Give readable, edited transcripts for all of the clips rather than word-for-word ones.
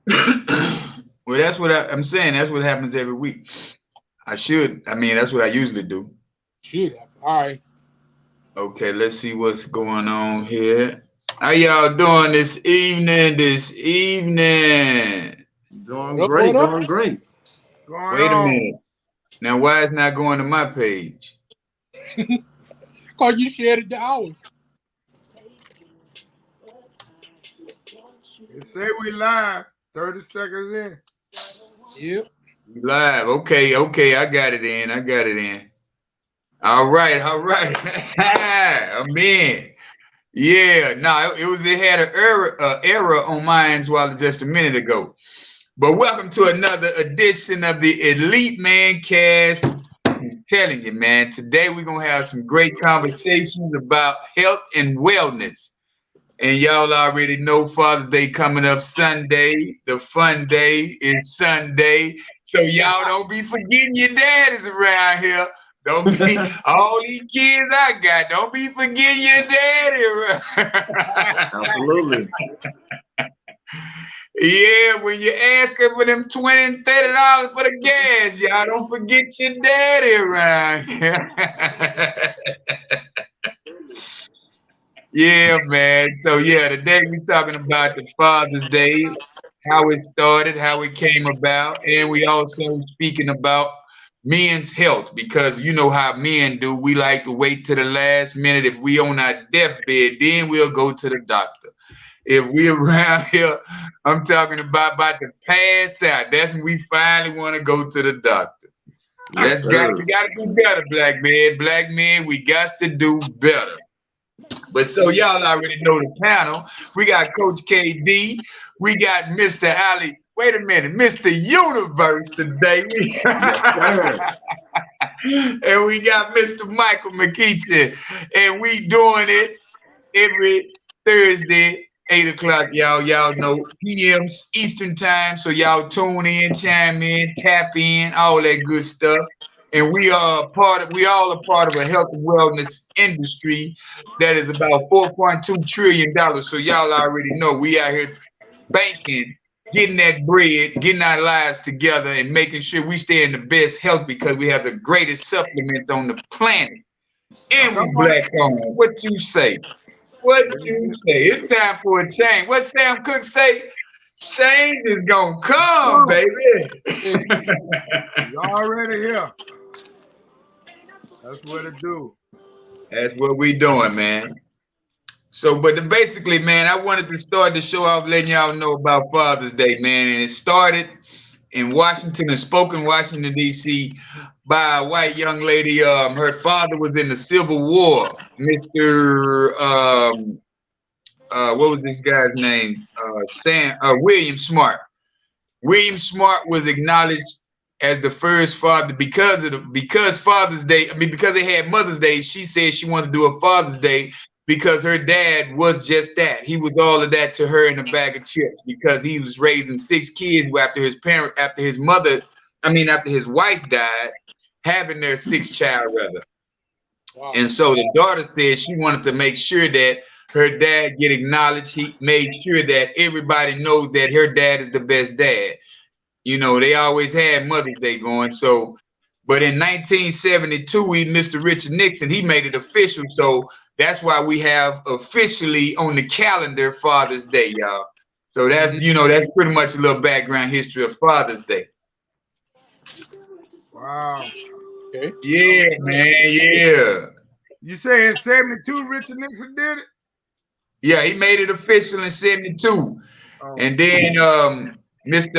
Well, that's what I'm saying. That's what happens every week. I mean, that's what I usually do. Should happen. All right. Okay, let's see what's going on here. How y'all doing this evening? This evening. What Doing up? What great, up? doing great. Going Wait a on? minute. Now, why is not going to my page? Cause you shared it to ours. It say we live. 30 seconds in. Yep. Live. Okay, okay. I got it in. I got it in. All right, all right. I'm in. Yeah, no, it had an error on mine while just a minute ago. But welcome to another edition of the Elite Mancast. I'm telling you, man, today we're gonna have some great conversations about health and wellness. And y'all already know Father's Day coming up Sunday. The fun day is Sunday. So y'all don't be forgetting your daddies around here. Don't be all these kids I got. Don't be forgetting your daddy around. Absolutely. Yeah, when you ask for them $20 and $30 for the gas, y'all don't forget your daddy around here. Yeah, man. So yeah, today we're talking about the Father's Day, how it started, how it came about, and we also speaking about men's health because you know how men do. We like to wait to the last minute. If we on our deathbed, then we'll go to the doctor. If we around here, I'm talking about to pass out. That's when we finally want to go to the doctor. Yes, We sir. gotta do better, black man. Black men, we got to do better. But so y'all already know the panel. We got Coach KD. We got Mr. Ali. Wait a minute, Mr. Universe today. Yes, sir. And we got Mr. Michael McKeechin. And we doing it every Thursday, 8 o'clock, y'all. Y'all know PM Eastern time. So y'all tune in, chime in, tap in, all that good stuff. And we all are part of a health and wellness industry that is about $4.2 trillion. So y'all already know we out here banking, getting that bread, getting our lives together, and making sure we stay in the best health because we have the greatest supplements on the planet. And we Someone, black owned. What you say? What you you say? It's time for a change. What Sam Cooke say? Change is gonna come, baby. already here. That's what it do. That's what we doing, man. So, basically, man, I wanted to start the show off letting y'all know about Father's Day, man. And it started in Washington, in Spokane, Washington, D.C., by a white young lady. Her father was in the Civil War, Mr. What was this guy's name? William Smart. William Smart was acknowledged as the first father because Father's Day. I mean, because they had Mother's Day. She said she wanted to do a Father's Day because her dad was just that. He was all of that to her in a bag of chips because he was raising six kids after his wife died, having their sixth child rather. Wow. And so the daughter said she wanted to make sure that her dad get acknowledged. He made sure that everybody knows that her dad is the best dad. You know, they always had Mother's Day going. So, but in 1972, Mr. Richard Nixon, he made it official. So that's why we have officially on the calendar Father's Day, y'all. So that's pretty much a little background history of Father's Day. Wow. Okay. Yeah, man, yeah. You say in 72 Richard Nixon did it? Yeah, he made it official in 72. Oh, And then Miss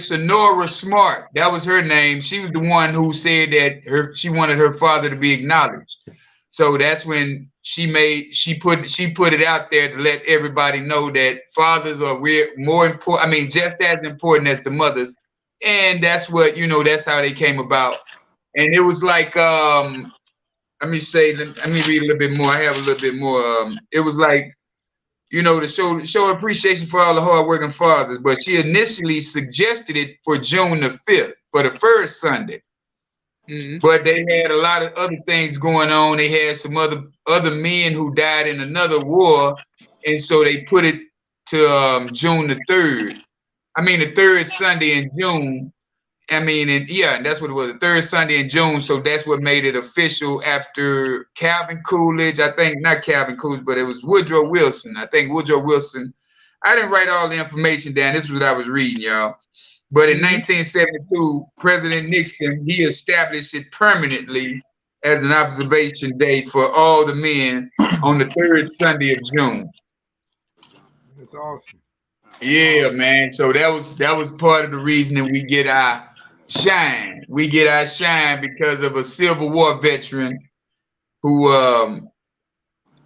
Sonora Smart, that was her name. She was the one who said that she wanted her father to be acknowledged. So that's when she put it out there to let everybody know that fathers are more important. I mean, just as important as the mothers. And that's that's how they came about. And it was like let me read a little bit more. I have a little bit more. It was like to show appreciation for all the hardworking fathers. But she initially suggested it for June the 5th, for the first Sunday. Mm-hmm. But they had a lot of other things going on. They had some other men who died in another war, and so they put it to June the 3rd. I mean, the third Sunday in June. I mean, and yeah, that's what it was. The third Sunday in June. So that's what made it official after Calvin Coolidge. I think not Calvin Coolidge, but it was Woodrow Wilson. I think Woodrow Wilson. I didn't write all the information down. This is what I was reading, y'all. But in 1972, President Nixon, he established it permanently as an observation day for all the men on the third Sunday of June. That's awesome. Yeah, man. So that was part of the reason that we get our shine. We get our shine because of a Civil War veteran who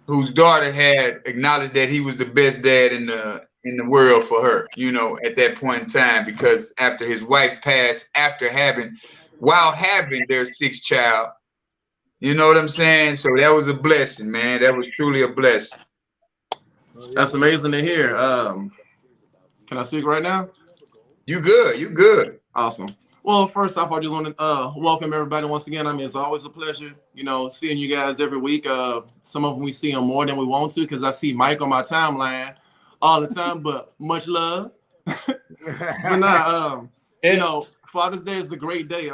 whose daughter had acknowledged that he was the best dad in the world for her, you know, at that point in time, because after his wife passed, while having their sixth child, you know what I'm saying? So that was a blessing, man. That was truly a blessing. That's amazing to hear. Can I speak right now? You good? You good? Awesome. Well, first off, I just want to welcome everybody once again. I mean, it's always a pleasure, you know, seeing you guys every week. Some of them we see them more than we want to, because I see Mike on my timeline all the time. But much love. But nah, you know, Father's Day is a great day.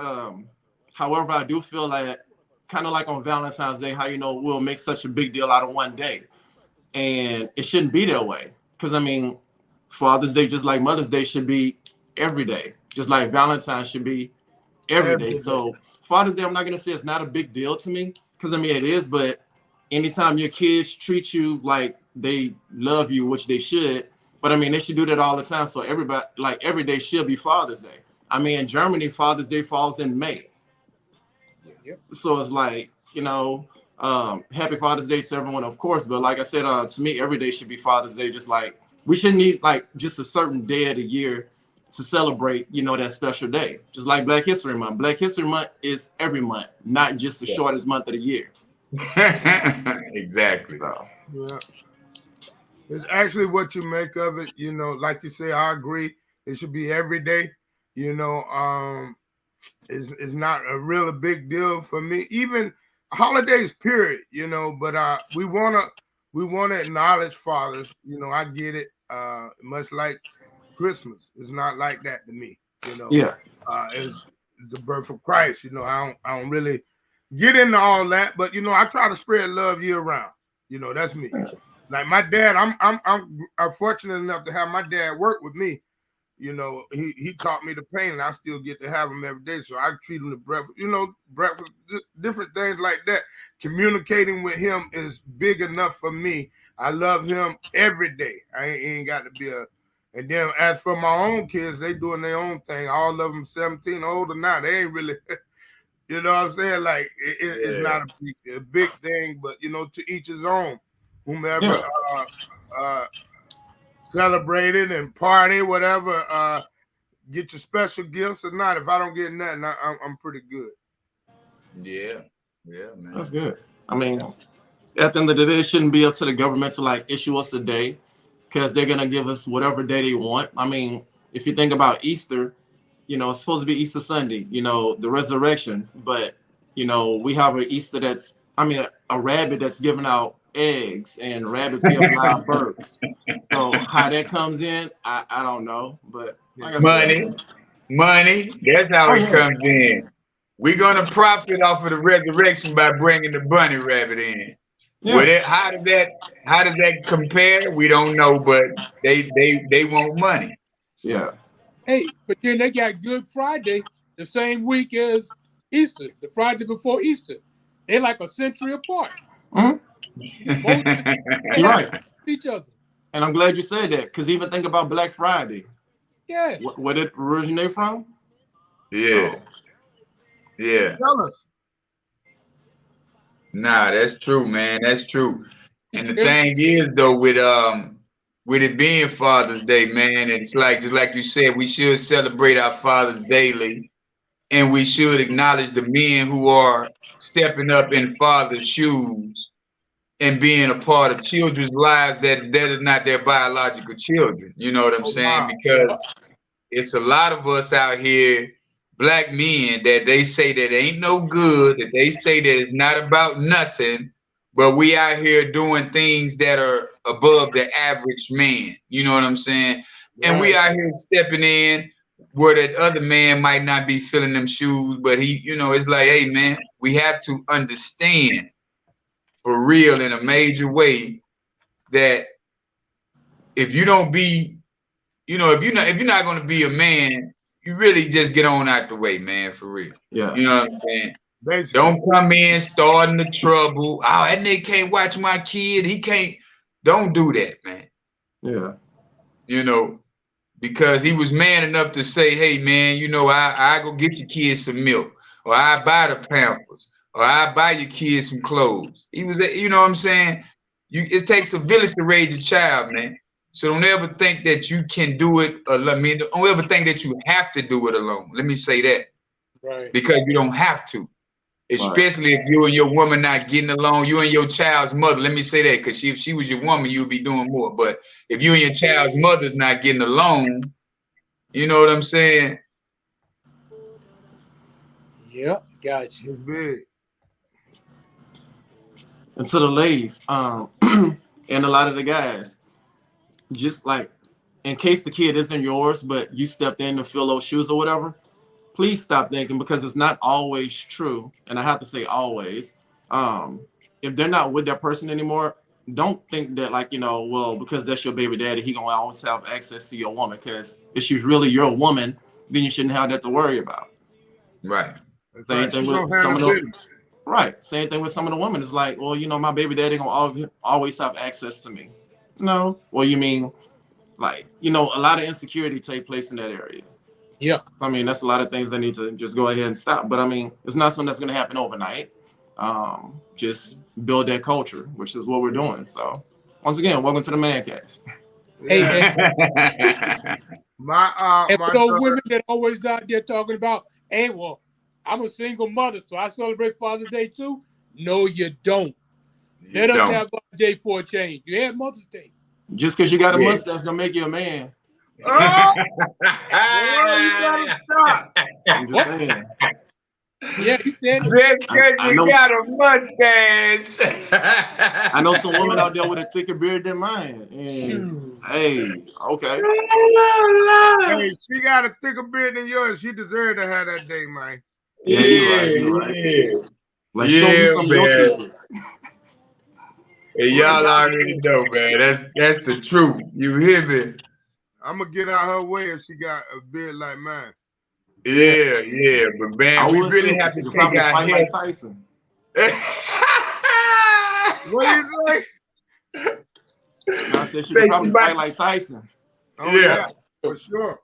However, I do feel like, kind of like on Valentine's Day, how, you know, we'll make such a big deal out of one day, and it shouldn't be that way. Because I mean, Father's Day, just like Mother's Day, should be every day, just like Valentine's should be every day. So Father's Day, I'm not gonna say it's not a big deal to me, because I mean it is. But anytime your kids treat you like they love you, which they should, but I mean they should do that all the time. So everybody, like every day should be Father's Day. I mean, in Germany, Father's Day falls in May. So it's like, you know, happy Father's Day to everyone, of course. But like I said, to me, every day should be Father's Day. Just like we shouldn't need like just a certain day of the year to celebrate, you know, that special day. Just like Black History Month. Black History Month is every month, not just the shortest month of the year. Exactly. So. Yeah. It's actually what you make of it. You know, like you say, I agree. It should be every day. You know, it's not a really big deal for me. Even holidays, period. You know, but we wanna acknowledge fathers. You know, I get it. Much like Christmas, it's not like that to me. You know, Yeah. It's the birth of Christ. You know, I don't really get into all that, but you know, I try to spread love year round. You know, that's me. Like my dad, I'm fortunate enough to have my dad work with me. You know, he taught me the pain, and I still get to have him every day. So I treat him to breakfast, you know, different things like that. Communicating with him is big enough for me. I love him every day. I ain't got to be and then as for my own kids, they doing their own thing. All of them 17, older now. They ain't really, you know what I'm saying? Like it's not a big thing, but you know, to each his own. Whomever celebrated and party, whatever, get your special gifts or not. If I don't get nothing, I'm pretty good. Yeah, man. That's good. I mean, at the end of the day, it shouldn't be up to the government to like issue us a day, because they're gonna give us whatever day they want. I mean, if you think about Easter, you know, it's supposed to be Easter Sunday, you know, the resurrection, but you know, we have an Easter that's, I mean, a rabbit that's giving out eggs, and rabbits give live birds. So how that comes in, I don't know, but like I said, money, that's how it comes in. We're gonna profit off of the resurrection by bringing the bunny rabbit in. Yeah. How does that compare? We don't know, but they want money. Yeah. Hey, but then they got Good Friday the same week as Easter, the Friday before Easter. They're like a century apart. Mm-hmm. You're right. Each other. And I'm glad you said that, because even think about Black Friday. Yeah. Where did it originate from? Yeah. So. Yeah. Tell us. Nah, that's true, man. That's true. And the thing is, though, with it being Father's Day, man, it's like, just like you said, we should celebrate our fathers daily, and we should acknowledge the men who are stepping up in father's shoes and being a part of children's lives that are not their biological children. You know what I'm saying? Because it's a lot of us out here, Black men, that they say that ain't no good, that they say that it's not about nothing, but we out here doing things that are above the average man. You know what I'm saying? and we out here stepping in where that other man might not be filling them shoes, but he, it's like, hey man, we have to understand for real in a major way that if you don't be, if you're not going to be a man, you really just get on out the way, man, for real. Yeah. You know what I'm saying? Basically. Don't come in starting the trouble. Oh, that nigga can't watch my kid. He can't. Don't do that, man. Yeah. Because he was man enough to say, hey, man, I go get your kids some milk, or I buy the Pampers, or I buy your kids some clothes. He was, you know what I'm saying? It takes a village to raise a child, man. So don't ever think that you can do it. Don't ever think that you have to do it alone. Let me say that. Right. Because you don't have to. Especially if you and your woman not getting along, you and your child's mother. Let me say that, because if she was your woman, you'd be doing more. But if you and your child's mother's not getting along, you know what I'm saying? Yep, got you. It's big. And to the ladies, and a lot of the guys, just like in case the kid isn't yours, but you stepped in to fill those shoes or whatever, please stop thinking, because it's not always true. And I have to say always, if they're not with that person anymore, don't think that because that's your baby daddy, he gonna always have access to your woman. Because if she's really your woman, then you shouldn't have that to worry about. Right. Same thing with some of those. Right. Same thing with some of the women. It's like, well, my baby daddy gonna always have access to me. No. Well, you mean a lot of insecurity take place in that area. Yeah. I mean, that's a lot of things that need to just go ahead and stop. But I mean, it's not something that's going to happen overnight. Just build that culture, which is what we're doing. So once again, welcome to the Mancast. Hey, my those women that always out there talking about, hey, well, I'm a single mother, so I celebrate Father's Day too. No, you don't. Let us have a day for a change. You had Mother's Day. Just because you got a mustache don't make you a man. Oh, you gotta stop. I'm just saying. Yeah, you said it. Just because you got a mustache. I know some women out there with a thicker beard than mine. And, hey, okay. Hey, she got a thicker beard than yours. She deserved to have that day, man. Yeah, you're right. Yeah. Like, show me some of your secrets. Hey, y'all already know, man. That's the truth. You hear me? I'm gonna get out her way if she got a beard like mine. Yeah, but man, we really have to take our fight head. like Tyson. What you say? I said she could probably fight like Tyson. Oh, yeah, for sure.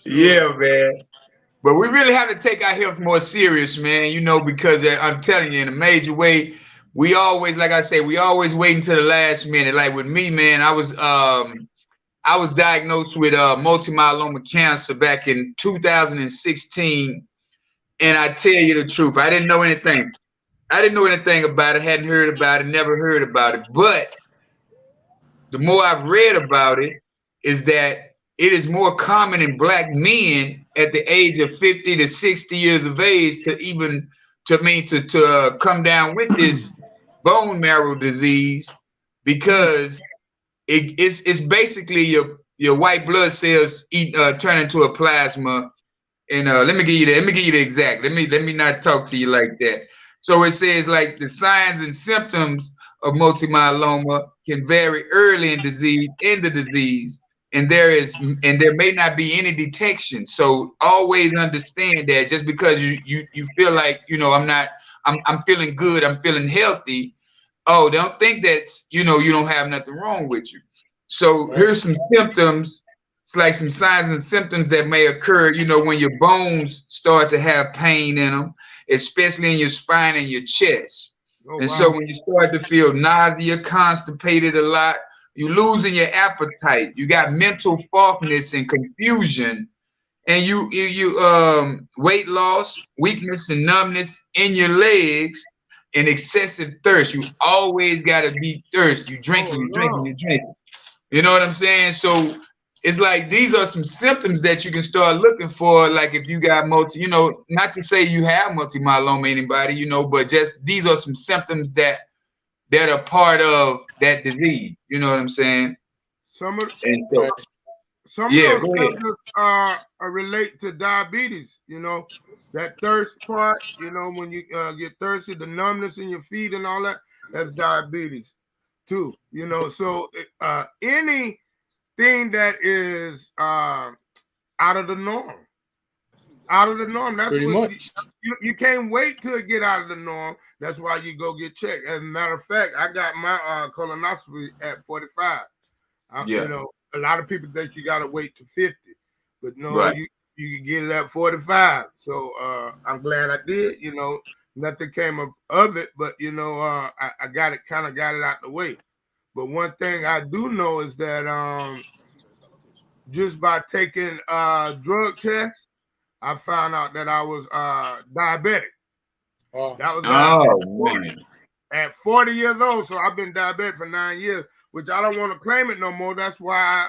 Yeah, man. But we really have to take our health more serious, man. Because I'm telling you, in a major way, we always, like I say, we always wait until the last minute. Like with me, man, I was diagnosed with multiple myeloma cancer back in 2016, and I tell you the truth, I didn't know anything. I didn't know anything about it, hadn't heard about it, never heard about it. But the more I've read about it, is that it is more common in Black men at the age of 50 to 60 years of age to come down with this bone marrow disease, because it's basically your white blood cells turn into a plasma. And let me give you the exact. Let me not talk to you like that. So it says, like, the signs and symptoms of multiple myeloma can vary early in the disease, and there may not be any detection. So always understand that just because you feel like, I'm feeling good, I'm feeling healthy. Oh, don't think that you don't have nothing wrong with you. So here's some symptoms. It's like some signs and symptoms that may occur, when your bones start to have pain in them, especially in your spine and your chest. So when you start to feel nausea, constipated a lot, you're losing your appetite, you got mental fogness and confusion, and you weight loss, weakness and numbness in your legs, and excessive thirst. You always got to be thirsty. You drinking. You know what I'm saying? So it's like these are some symptoms that you can start looking for. Like if you got not to say you have multiple myeloma, anybody, but just these are some symptoms that are part of that disease. You know what I'm saying? Some of and so, some of Yeah, those go ahead. symptoms relate to diabetes. You know, that thirst part. You know, when you get thirsty, the numbness in your feet and all that. That's diabetes too. You know, so anything that is out of the norm. Out of the norm. That's Pretty what much. you can't wait till it get out of the norm. That's why you go get checked. As a matter of fact, I got my colonoscopy at 45. Yeah. You know, a lot of people think you gotta wait to 50, but no, Right. you can get it at 45. So I'm glad I did. You know, nothing came of it, but you know, I got it out the way. But one thing I do know is that just by taking drug tests, I found out that I was diabetic. That was Oh man. at 40 years old. So I've been diabetic for 9 years, which I don't want to claim it no more. That's why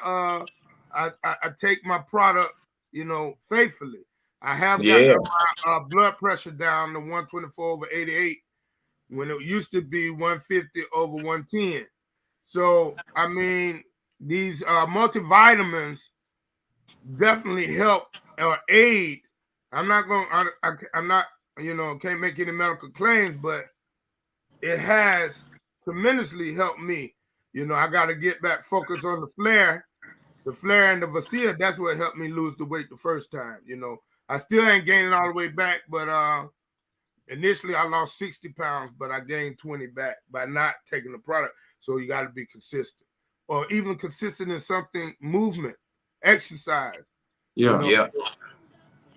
I take my product, you know, faithfully. I have Yeah. gotten my blood pressure down to 124/88 when it used to be 150/110. So I mean, these multivitamins definitely help or aid. I'm not you know, can't make any medical claims, but it has tremendously helped me. You know, I got to get back focused on the flare and the Vasir. That's what helped me lose the weight the first time. You know, I still ain't gaining all the way back, but initially I lost 60 pounds, but I gained 20 back by not taking the product. So you got to be consistent, or even consistent in something, movement, exercise. Yeah. You know, Yeah.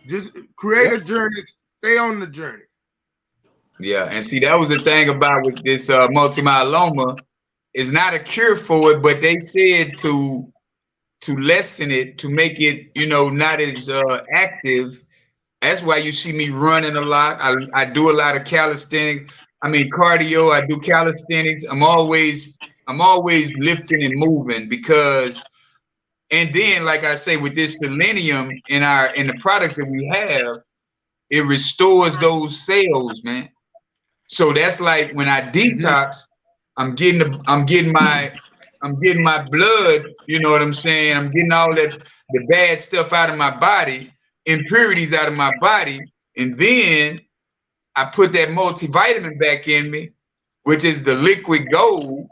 just create a journey, stay on the journey. Yeah. And see, that was the thing about with this multiple myeloma. It's not a cure for it, but they said to lessen it, to make it, you know, not as active. That's why you see me running a lot. I do a lot of calisthenics. I mean cardio. I do calisthenics. I'm always lifting and moving because, and then like I say, with this selenium in the products that we have, it restores those cells, man. So that's like when I detox, I'm getting my blood, you know what I'm saying? I'm getting all that the bad stuff out of my body, impurities out of my body, and then I put that multivitamin back in me, which is the liquid gold,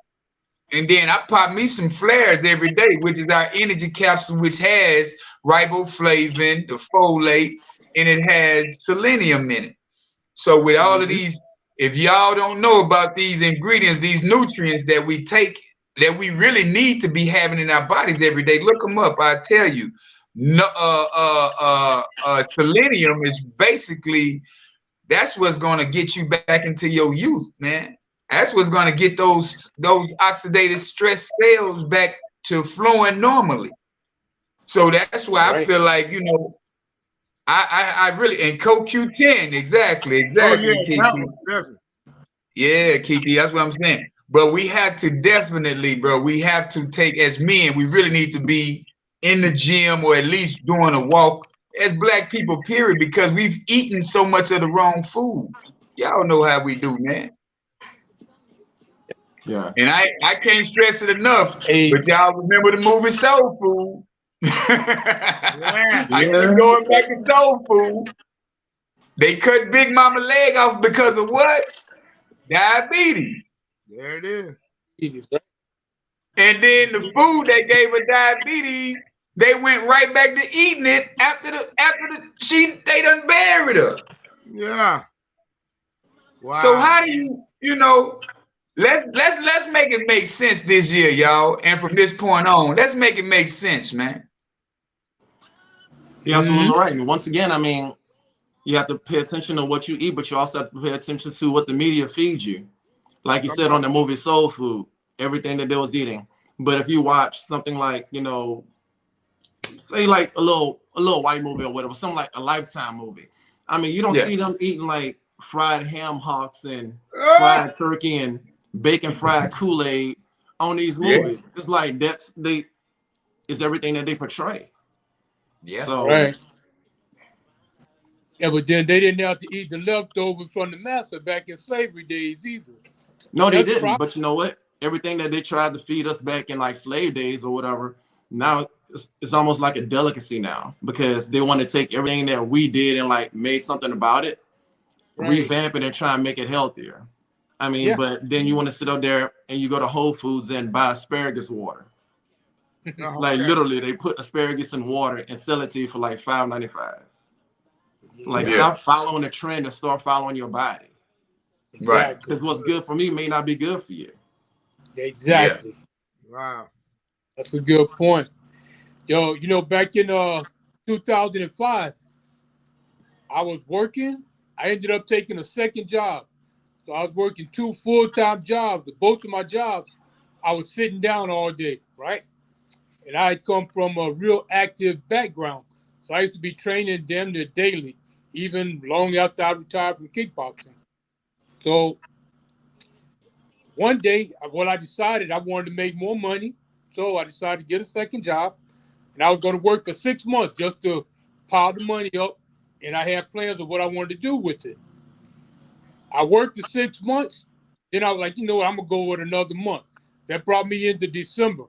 and then I pop me some flares every day, which is our energy capsule, which has riboflavin, the folate, and it has selenium in it. So with all of these, if y'all don't know about these ingredients, these nutrients that we take, that we really need to be having in our bodies every day, look them up. I tell you, no, selenium is basically, that's what's going to get you back into your youth, man. That's what's going to get those oxidative stress cells back to flowing normally. So that's why I feel like, you know, I really, and CoQ10, exactly, Oh yeah, Kiki. that was definitely. Yeah, Kiki, that's what I'm saying. But we have to definitely, bro, we have to take, as men, we really need to be in the gym or at least doing a walk as black people, period, because we've eaten so much of the wrong food. Y'all know how we do, man. Yeah. And I can't stress it enough, Hey. but y'all remember the movie Soul Food. Yeah. I keep going back to Soul Food. They cut Big Mama leg off because of what? Diabetes. There it is. And then the food that gave her diabetes, they went right back to eating it after they done buried her. Yeah. Wow. So how do you know? Let's make it make sense this year, y'all. And from this point on, let's make it make sense, man. You're absolutely right. And once again, I mean, you have to pay attention to what you eat, but you also have to pay attention to what the media feeds you. Like you said on the movie Soul Food, everything that they was eating. But if you watch something like, you know, say like a little white movie or whatever, something like a Lifetime movie. I mean, you don't see them eating like fried ham hocks and fried turkey and bacon fried Kool-Aid on these movies. It's like is everything that they portray. Yeah. So, right. Yeah, but then they didn't have to eat the leftovers from the master back in slavery days either. No, they didn't. But you know what? Everything that they tried to feed us back in like slave days or whatever, now it's almost like a delicacy now because they want to take everything that we did and like made something about it, revamp it and try and make it healthier. I mean, but then you want to sit up there and you go to Whole Foods and buy asparagus water. Like literally, they put asparagus in water and sell it to you for like $5.95. Like stop following the trend and start following your body. Right. Because what's good for me may not be good for you. Exactly. Yeah. Wow. That's a good point. Yo, you know, back in 2005, I was working. I ended up taking a second job. So I was working 2 full-time jobs. Both of my jobs, I was sitting down all day, right? And I had come from a real active background. So I used to be training damn near daily, even long after I retired from kickboxing. So one day, I decided I wanted to make more money. So I decided to get a second job. And I was going to work for 6 months just to pile the money up. And I had plans of what I wanted to do with it. I worked the 6 months. Then I was like, you know what, I'm going to go with another month. That brought me into December.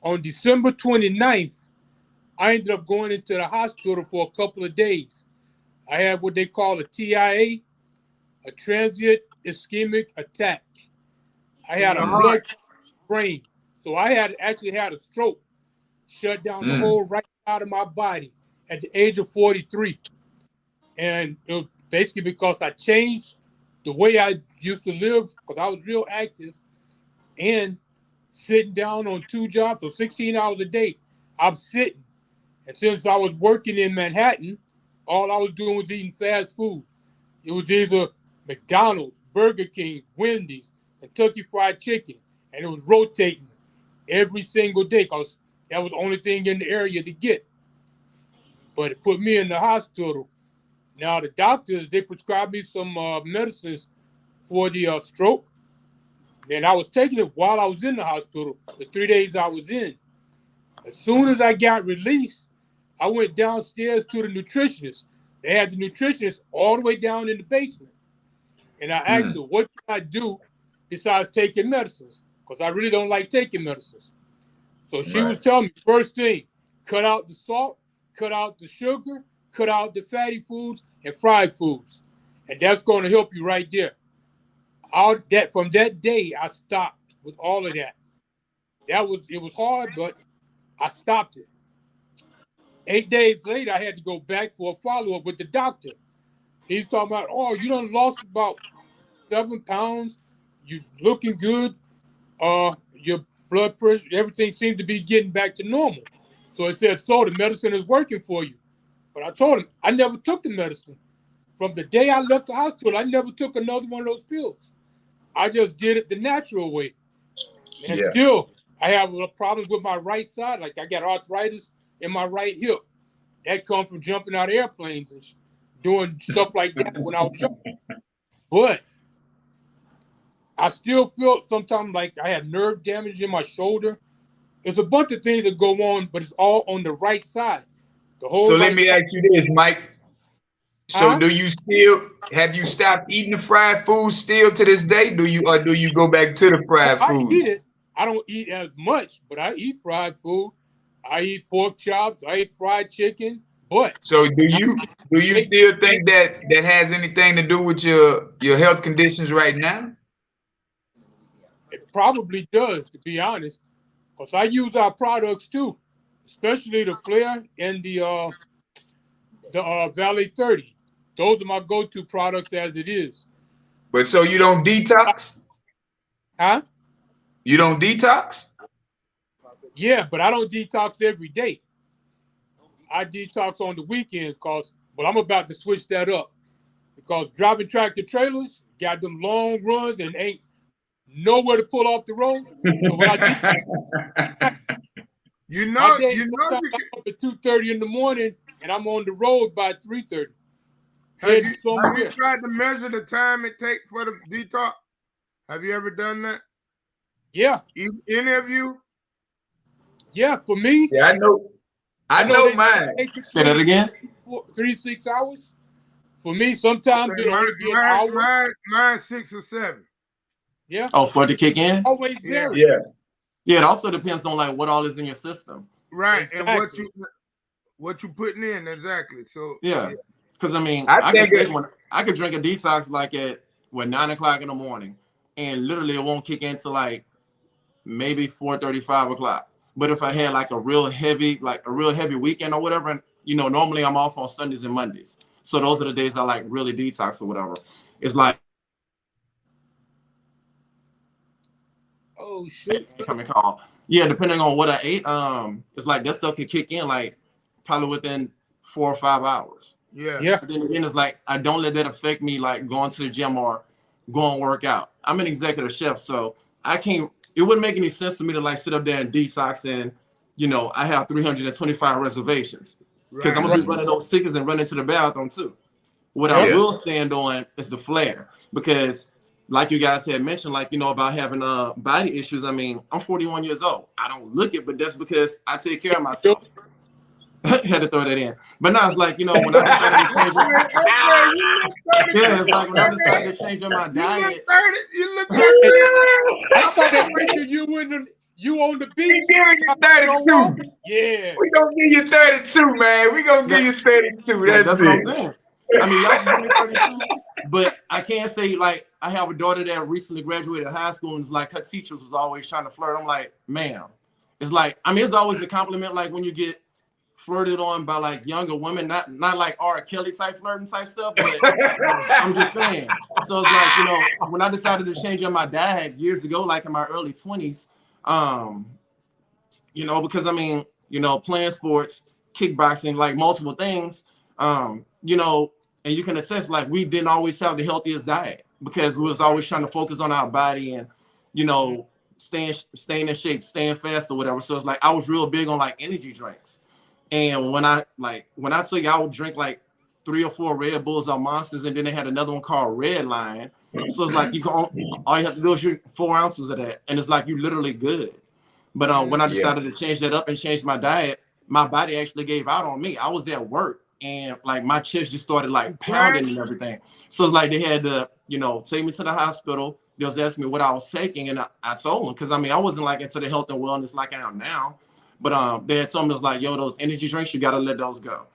On December 29th, I ended up going into the hospital for a couple of days. I had what they call a TIA, a transient ischemic attack. I had a blood brain. So I actually had a stroke, shut down the whole right side of my body at the age of 43. And it was basically because I changed the way I used to live because I was real active and sitting down on 2 jobs, so 16 hours a day, I'm sitting. And since I was working in Manhattan, all I was doing was eating fast food. It was either McDonald's, Burger King, Wendy's, Kentucky Fried Chicken, and it was rotating every single day because that was the only thing in the area to get. But it put me in the hospital. Now, the doctors, they prescribed me some medicines for the stroke. And I was taking it while I was in the hospital, the 3 days I was in. As soon as I got released, I went downstairs to the nutritionist. They had the nutritionist all the way down in the basement. And I asked her, what can I do besides taking medicines? Because I really don't like taking medicines. So she was telling me, first thing, cut out the salt, cut out the sugar, cut out the fatty foods and fried foods. And that's going to help you right there. From that day, I stopped with all of that. It was hard, but I stopped it. 8 days later, I had to go back for a follow-up with the doctor. He's talking about, oh, you done lost about 7 pounds. You looking good. Your blood pressure, everything seemed to be getting back to normal. So he said, so the medicine is working for you. But I told him, I never took the medicine. From the day I left the hospital, I never took another one of those pills. I just did it the natural way. And still, I have problems with my right side. Like I got arthritis in my right hip. That comes from jumping out of airplanes and doing stuff like that when I was young. But I still feel sometimes like I have nerve damage in my shoulder. There's a bunch of things that go on, but it's all on the right side. The whole So right let me ask you this, Mike. So do you have you stopped eating the fried food still to this day? Do you go back to the fried food? I eat it. I don't eat as much, but I eat fried food. I eat pork chops. I eat fried chicken. But so do you still think that has anything to do with your health conditions right now? It probably does, to be honest, because I use our products too, especially the Flair and the Valley 30. Those are my go-to products as it is. But so you don't detox? Huh? You don't detox? Yeah, but I don't detox every day. I detox on the weekends but I'm about to switch that up because driving tractor trailers got them long runs and ain't nowhere to pull off the road. So when I I'm up at 2:30 in the morning and I'm on the road by 3:30. Have you tried to measure the time it takes for the detox? Have you ever done that? Yeah. Any of you? Yeah, for me. Yeah, I know. I know mine. Say that again. 36 hours. For me, sometimes it'll only be an hour. Mine's 6 or 7. Yeah. Oh, for it to kick in? Always vary. Yeah. Yeah, it also depends on like what all is in your system. Right, Exactly. and what you putting in exactly. So Yeah, because I mean, I I can think take one. I could drink a detox like at 9 o'clock in the morning, and literally it won't kick in till like maybe 4:30, 5 o'clock. But if I had like a real heavy weekend or whatever, and normally I'm off on Sundays and Mondays, so those are the days I like really detox or whatever. It's like Oh shit. incoming call. Yeah, depending on what I ate, it's like that stuff can kick in like probably within 4 or 5 hours. Yeah. But then again, it's like I don't let that affect me like going to the gym or going work out. I'm an executive chef, so I can't. It wouldn't make any sense for me to like sit up there and detox and I have 325 reservations because I'm gonna be running those tickets and running to the bathroom too. What I will stand on is the flare because, like you guys had mentioned, like about having body issues. I mean, I'm 41 years old. I don't look it, but that's because I take care of myself. Had to throw that in. But now it's like, when I decided to change it's like when I decided to change up my diet. You look I saw that picture you on the beach. We giving you 32. Yeah. We gonna give you 32, man. We gonna give you 32. That's what it. I'm saying. I mean, y'all can give me 32, but I can't say like I have a daughter that recently graduated high school and it's like her teachers was always trying to flirt. I'm like, ma'am. It's like, I mean, it's always a compliment like when you get flirted on by like younger women, not like R. Kelly type flirting type stuff, but I'm just saying. So it's like, when I decided to change up my diet years ago, like in my early 20s, because I mean, playing sports, kickboxing, like multiple things, and you can attest, like we didn't always have the healthiest diet because we was always trying to focus on our body and, staying in shape, staying fast or whatever. So it's like, I was real big on like energy drinks. And when I tell you I would drink like 3 or 4 Red Bulls or Monsters, and then they had another one called Red Line. So it's like all you have to do is drink 4 ounces of that, and it's like you literally good. But when I decided to change that up and change my diet, my body actually gave out on me. I was at work and like my chest just started like pounding and everything. So it's like they had to, take me to the hospital. They was asking me what I was taking, and I told them because I mean I wasn't like into the health and wellness like I am now. But they had told me, it was like, yo, those energy drinks, you got to let those go.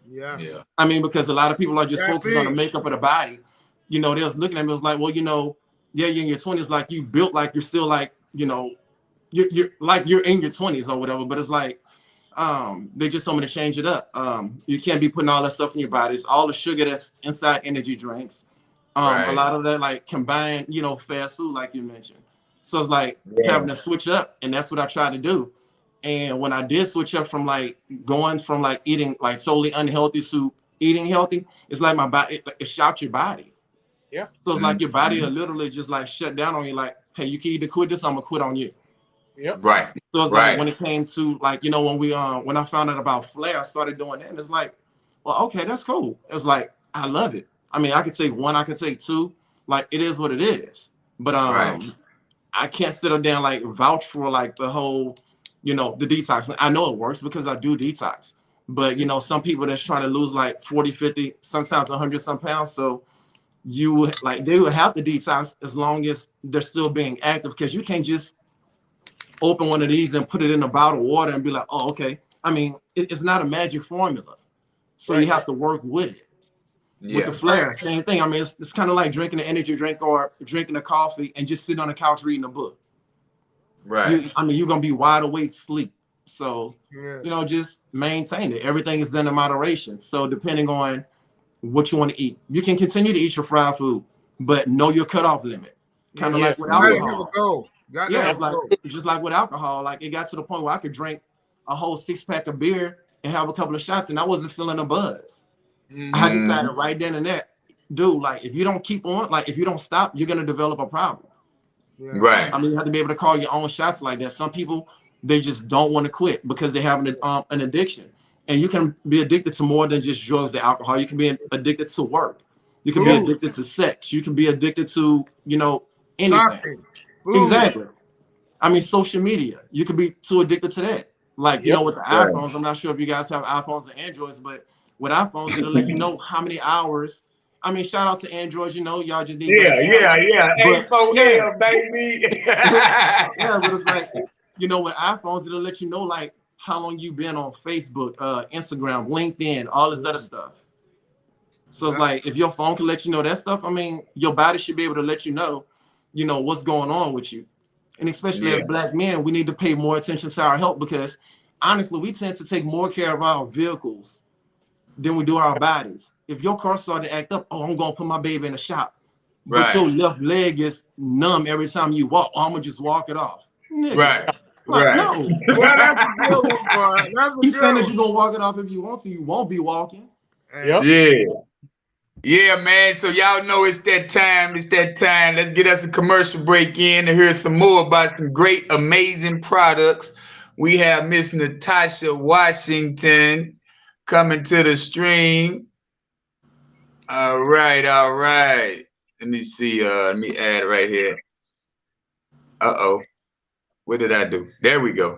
Yeah. I mean, because a lot of people are just focused on the makeup of the body. They was looking at me, it was like, well, you're in your 20s, like you built like you're still like, you're like you're in your 20s or whatever. But it's like, they just told me to change it up. You can't be putting all that stuff in your body. It's all the sugar that's inside energy drinks. A lot of that like combined, fast food, like you mentioned. So it's like having to switch up, and that's what I tried to do. And when I did switch up from like going from like eating like totally unhealthy to eating healthy, it's like my body, it shocked your body. Yeah. So it's like your body will literally just like shut down on you. Like, hey, you can either quit this, or I'm gonna quit on you. Yep. Right. So it's like when it came to like, when I found out about flare, I started doing that. And it's like, well, okay, that's cool. It's like, I love it. I mean, I could take 1, I could take 2. Like it is what it is. But I can't sit up there and like vouch for like the whole the detox. I know it works because I do detox, but some people that's trying to lose like 40, 50, sometimes 100 some pounds. So they would have to detox as long as they're still being active, because you can't just open one of these and put it in a bottle of water and be like, oh, okay. I mean, it's not a magic formula. So you have to work with it. With the flare, same thing. I mean, it's kind of like drinking an energy drink or drinking a coffee and just sitting on the couch reading a book. Right. You're going to be wide awake, sleep. So, just maintain it. Everything is done in moderation. So depending on what you want to eat, you can continue to eat your fried food, but know your cutoff limit. Kind of like with alcohol. It's like just like with alcohol. Like it got to the point where I could drink a whole 6-pack of beer and have a couple of shots, and I wasn't feeling a buzz. I decided right then and there, dude, like if you don't keep on, like if you don't stop, you're going to develop a problem. Right. I mean, you have to be able to call your own shots like that. Some people, they just don't want to quit because they have an addiction. And you can be addicted to more than just drugs and alcohol. You can be addicted to work. You can be addicted to sex. You can be addicted to, anything. Exactly. I mean, social media. You could be too addicted to that. Like, with the iPhones, I'm not sure if you guys have iPhones or Androids, but with iPhones, it'll let you know how many hours. I mean, shout out to Android, y'all just need A4L, baby. But it's like you know, with iPhones, it'll let you know like how long you've been on Facebook, Instagram, LinkedIn, all this other stuff. So it's like if your phone can let you know that stuff, I mean, your body should be able to let you know what's going on with you. And especially as Black men, we need to pay more attention to our health because honestly, we tend to take more care of our vehicles than we do our bodies. If your car started to act up, oh, I'm gonna put my baby in the shop. But your left leg is numb every time you walk. Oh, I'm gonna just walk it off. Nigga. Right. No. Well, that's a good one, boy. That's a He's good saying one. that you're gonna walk it off if you want to. You won't be walking. Yep. Yeah, man. So y'all know it's that time. It's that time. Let's get us a commercial break in to hear some more about some great, amazing products. We have Miss Natasha Washington coming to the stream. All right. Let me see. Let me add right here. Uh-oh. What did I do? There we go.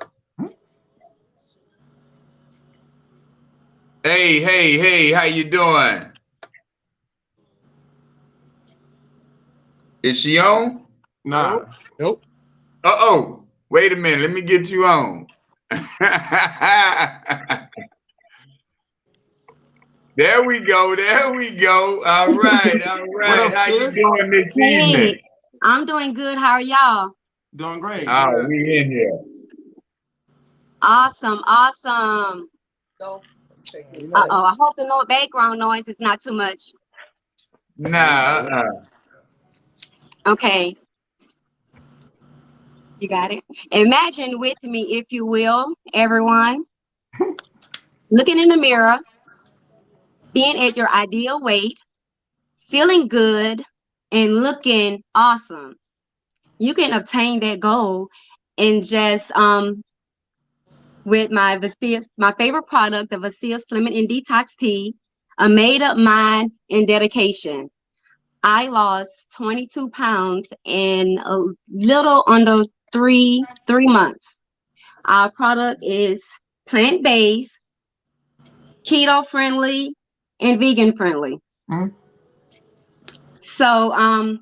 Hey, how you doing? Is she on? Nah. Nope. Uh-oh. Wait a minute. Let me get you on. There we go. All right. What up, How you sis? doing this evening? Hey, I'm doing good. How are y'all? Doing great. Oh, we in here. Awesome. Uh-oh. I hope the no background noise is not too much. Nah. Okay. You got it. Imagine with me, if you will, everyone, looking in the mirror, being at your ideal weight, feeling good, and looking awesome. You can obtain that goal in just with my favorite product, the Vasia Slimming and Detox Tea, a made-up mind and dedication. I lost 22 pounds in a little under three months. Our product is plant-based, keto-friendly, and vegan-friendly. Mhm. So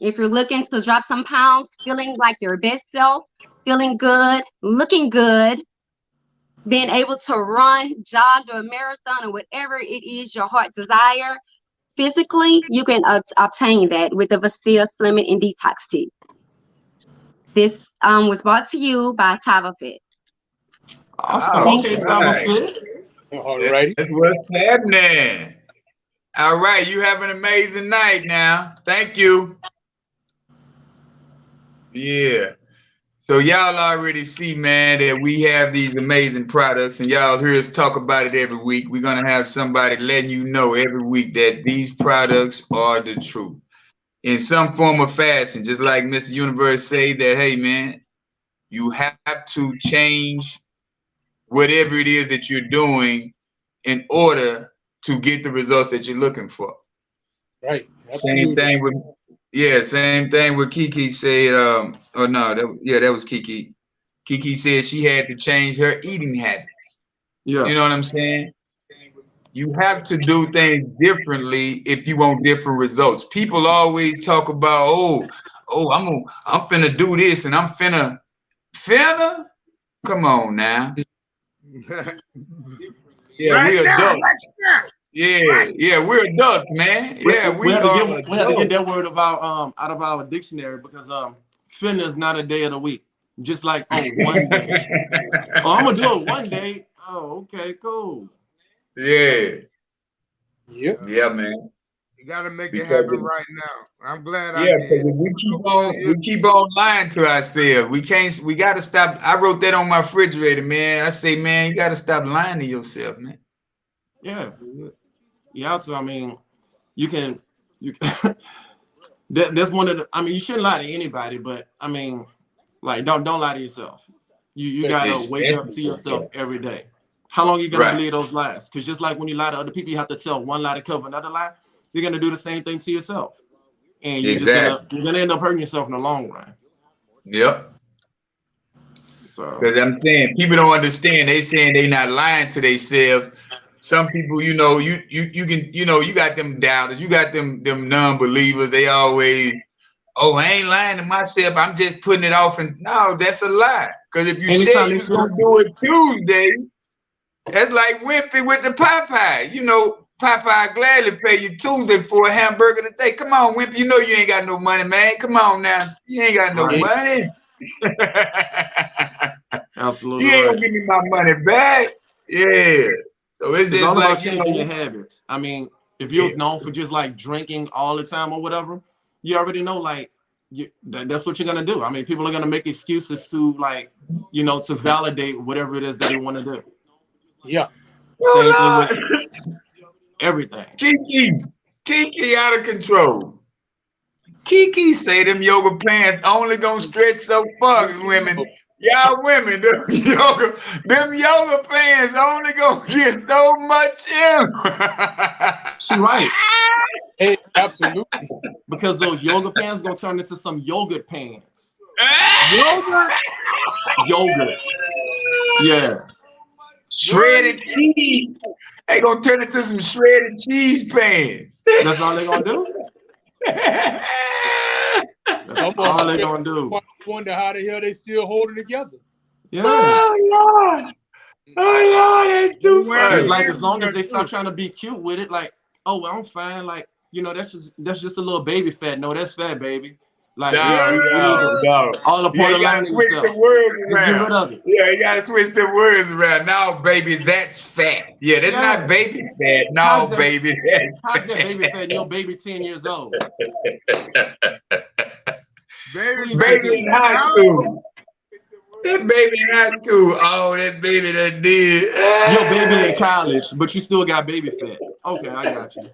if you're looking to drop some pounds, feeling like your best self, feeling good, looking good, being able to run, jog, do a marathon, or whatever it is your heart desire, physically, you can obtain that with the Vasia Slimming and Detox Tea. This was brought to you by TavaFit. Awesome. All Okay, right. Fit. All righty. That's what's happening. All right. You have an amazing night now. Thank you. Yeah. So y'all already see, man, that we have these amazing products, and y'all hear us talk about it every week. We're gonna have somebody letting you know every week that these products are the truth in some form or fashion. Just like Mr. Universe say that, hey, man, you have to change whatever it is that you're doing in order to get the results that you're looking for. Right. Same thing with Kiki said. Oh no, that was Kiki. Kiki said she had to change her eating habits. Yeah. You know what I'm saying? You have to do things differently if you want different results. People always talk about, I'm finna do this and I'm finna. Come on now. Yeah, Right we're now, adults. right now. Yeah, we're adults, man. Yeah, we had to are get we had to get adults. that word out of our dictionary because finna is not a day of the week. Just like one day. I'm gonna do it one day. Oh, okay, cool. Yeah. Yep. Yeah, man. You got to make it Because happen right now. I'm glad I Yeah, did. because we keep on lying to ourselves. We gotta stop. I wrote that on my refrigerator, man. I say, man, you gotta stop lying to yourself, man. Yeah. Yeah, so I mean, you that's one of the, I mean, you shouldn't lie to anybody, but I mean, like don't lie to yourself. You gotta wake up to yourself every day. How long are you gonna believe those lies? Because just like when you lie to other people, you have to tell one lie to cover another lie. You're gonna do the same thing to yourself, and you're gonna end up hurting yourself in the long run. Yep. So Because I'm saying people don't understand. They saying they not lying to themselves. Some people, you can, you got them doubters, you got them non-believers. They always, I ain't lying to myself. I'm just putting it off, and no, that's a lie. Because if you Anytime said you they was feel gonna do it Tuesday, that's like Wimpy with the Popeye. You know, Popeye gladly pay you Tuesday for a hamburger today. Come on, Wimpy. You know you ain't got no money, man. Come on now. You ain't got no Right. money. Absolutely You ain't right. gonna give me my money back. Yeah. So it's It's just all about like, you changing your know, habits. I mean, if you was known for just like drinking all the time or whatever, you already know like that's what you're gonna do. I mean, people are gonna make excuses to like, you know, to validate whatever it is that they want to do. Yeah. Same thing oh with Lord, everything. Kiki out of control. Kiki say them yoga pants only gonna stretch so far, women. Y'all women, them yoga pants only gonna get so much in. She right. Hey, absolutely. Because those yoga pants gonna turn into some yogurt pants. Yogurt? Yogurt. Yeah. Shredded cheese. They gonna turn into some shredded cheese pants. That's all they're gonna do? That's Some of all them they're just gonna do. wonder how the hell they still holding together. Yeah. Oh Lord. Oh Lord, that's too Well, It's funny. like as long as they stop trying to be cute with it, like, oh well, I'm fine. Like, you know, that's just a little baby fat. No, that's fat, baby. Like you need to all the Yeah, part you gotta aligning switch yourself. the words Just get rid around. of it. Yeah, you gotta switch the words around. No, baby, that's fat. Yeah, that's Yeah. not baby fat. How's No, that- baby, How's that baby fat and your baby 10 years old? baby, baby in high school. That baby in high school. Oh, that baby that did. Your baby in college, but you still got baby fat. Okay, I got you.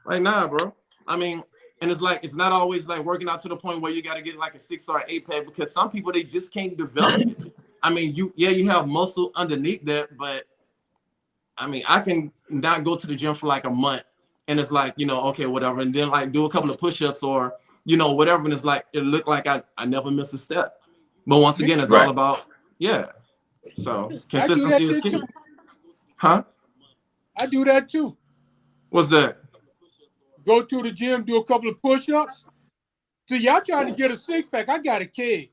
Like, nah, bro. I mean, and it's like, it's not always like working out to the point where you got to get like a 6 or 8 pack because some people, they just can't develop it. I mean, you have muscle underneath that, but I mean, I can not go to the gym for like a month and it's like, you know, okay, whatever. And then like do a couple of push-ups or, you know, whatever. And it's like, it looked like I never missed a step. But once again, it's all about, So consistency is key. Huh? I do that too. What's that? Go to the gym, do a couple of push-ups. See, y'all trying to get a six-pack. I got a keg.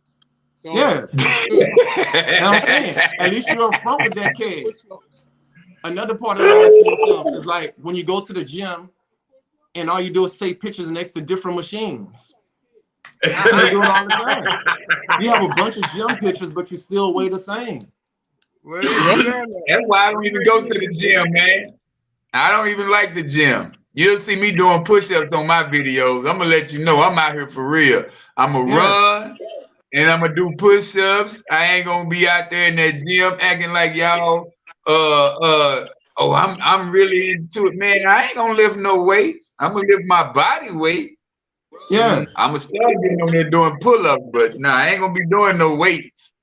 So, Yeah. And I'm saying, at least you're upfront with that keg. Another part of lying to yourself is like when you go to the gym and all you do is take pictures next to different machines. You do it all the time. You have a bunch of gym pictures, but you still weigh the same. Well, that's why I don't even go to the gym, man. I don't even like the gym. You'll see me doing push-ups on my videos. I'm gonna let you know I'm out here for real. I'm gonna run and I'm gonna do push-ups. I ain't gonna be out there in that gym acting like y'all. I'm really into it, man. I ain't gonna lift no weights. I'm gonna lift my body weight. Yeah. I'm gonna start getting on there doing pull-ups, but nah, I ain't gonna be doing no weights.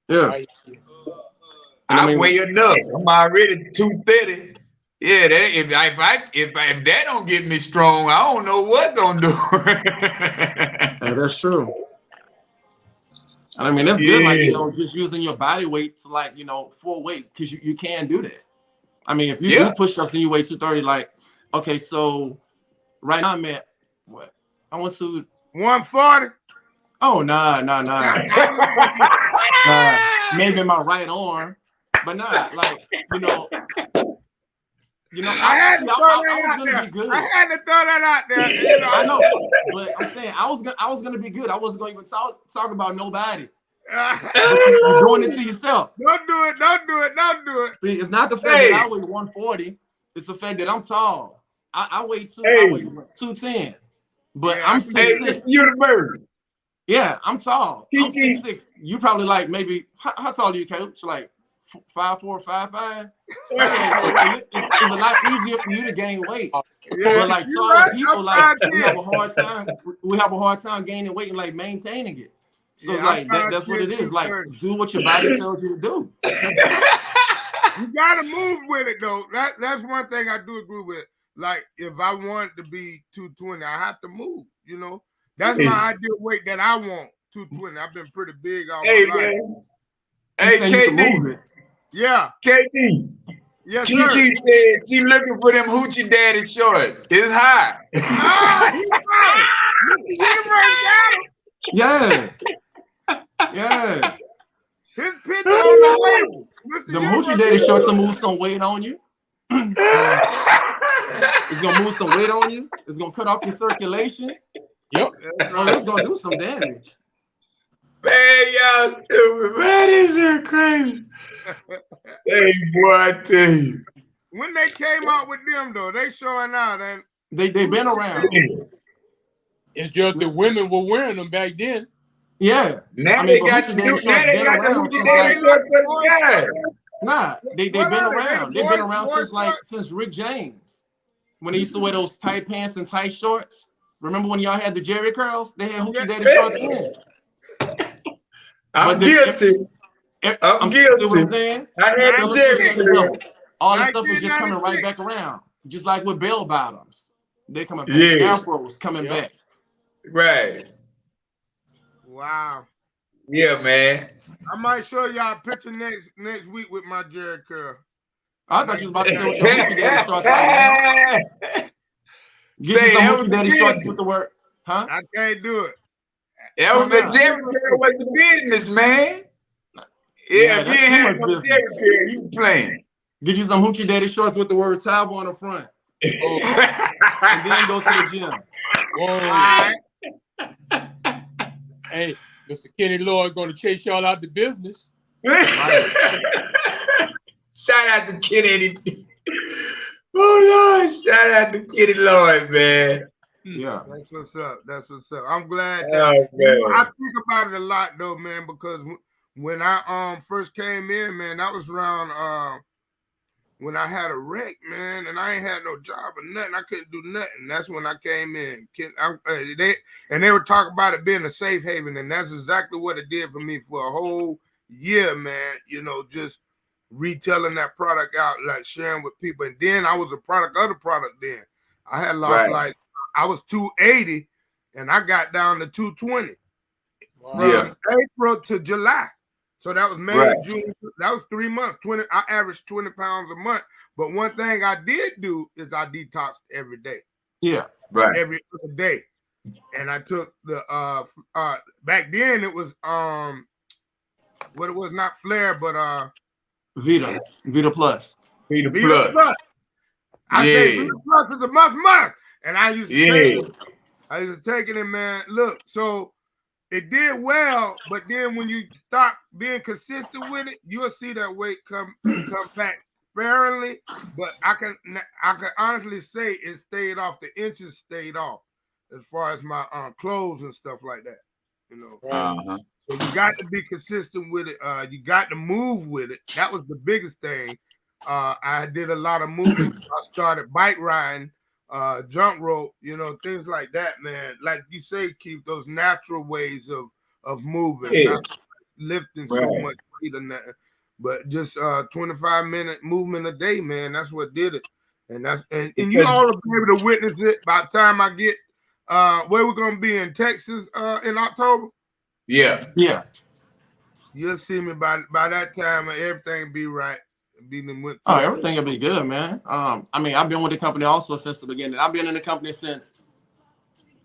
Yeah. And I weigh enough. I'm already 230. Yeah, if that don't get me strong, I don't know what gonna do. Yeah, that's true. And I mean, that's good, like, you know, just using your body weight to, like, you know, full weight, because you can do that. I mean, if you do push-ups and you weigh 230, like, okay, so right now I'm at, what? I want to 140. Oh, nah. Maybe my right arm, but nah, like, you know, I was gonna be good. I had to throw that out there. You know, I know, but I'm saying I was gonna be good. I wasn't gonna even talk about nobody. But you're doing it to yourself. Don't do it. See, it's not the fact that I weigh 140. It's the fact that I'm tall. I weigh 210, but I'm 6'6". Universe. Yeah, I'm tall. I'm 6'6". You probably like maybe how tall are you, Coach? Like 5'4", 5'5". It's a lot easier for you to gain weight. But like taller people, like we have a hard time. We have a hard time gaining weight and like maintaining it. So it's like that's what it is. Like, do what your body tells you to do. You gotta move with it though. That's one thing I do agree with. Like, if I want to be 220, I have to move. You know, that's my ideal weight that I want. 220. I've been pretty big all my life. Hey, KD. Yeah. KD. Yes, Kiki sir. said she looking for them hoochie daddy shorts. It's hot. Yeah. Yeah. His picture on the label. Them hoochie daddy shorts will move some weight on you. It's gonna move some weight on you. It's gonna cut off your circulation. Yep. Oh, it's gonna do some damage. Man, y'all stupid. Man, this is crazy. Hey, boy, I tell you. When they came out with them though, they showing out and They been around. It's just that women were wearing them back then. Yeah. Now I mean, they but got hoochie the daddy new, shorts now they been got the around hoochie since daddy like shorts for the guys. nah. They What been are they? around. They They've been boy- around boy shorts? since Rick James. When they used to wear those tight pants and tight shorts. Remember when y'all had the Jerry curls? They had hoochie daddy shorts in. I'm But guilty. I'm see what guilty. I'm saying? I had Tell the us what's Jerry that curl. double. All this stuff is just coming 1996. right back around. Just like with bell bottoms. They coming back. Yeah. Afros coming Yep. back. Right. Wow. Yeah, man. I might show y'all a picture next week with my Jerry curl. I thought you was about to say with your hoochie daddy shorts like that. Get you Say, some that was hoochie the daddy shorts business. with the word, huh? I can't do it. That was Why the not? Jerry curl was the business, man. Yeah, Yeah, if you that's ain't too had much no business. Jerry curl, you playing. Get you some hoochie daddy shorts with the word Tabo on the front. Oh, And then go to the gym. whoa. Alright. Hey, Mr. Kenny Lloyd going to chase y'all out the business. Right. Shout out to Kenny. Oh Lord, shout out to Kenny Lloyd, man. Yeah. That's what's up. That's what's up. I'm glad Oh, that I man. think about it a lot though, man, because when I first came in, man, that was around when I had a wreck, man, and I ain't had no job or nothing. I couldn't do nothing. That's when I came in. They were talking about it being a safe haven, and that's exactly what it did for me for a whole year, man. You know, just retailing that product out, like sharing with people. And then I was a product of the product then. I had lost Right. I was 280 and I got down to 220 Wow. Yeah. from April to July. So that was May, Right. June. That was 3 months. 20. I averaged 20 pounds a month. But one thing I did do is I detoxed every day, Yeah. Right. every other day. And I took the back then it was what it was, not Flare, but Vita Plus. Peter Vita Plus. Plus. I say Yeah. Vita Plus is a must. And I used to take Yeah. it. I used to take it, and man, look, so it did well, but then when you start being consistent with it, you'll see that weight come back sparingly. But I can honestly say it stayed off. The inches stayed off as far as my clothes and stuff like that. You know, Uh-huh. so you got to be consistent with it. You got to move with it. That was the biggest thing. I did a lot of moving. I started bike riding, jump rope, you know, things like that, man. Like you say, keep those natural ways of moving, Yeah. not lifting so Right. much weight and that, but just 25-minute movement a day, man. That's what did it. And you all will be able to witness it by the time I get where we're gonna be in Texas in October. Yeah. Yeah. You'll see me by that time and everything be right. Oh, everything will be good, man. I mean, I've been with the company also since the beginning. I've been in the company since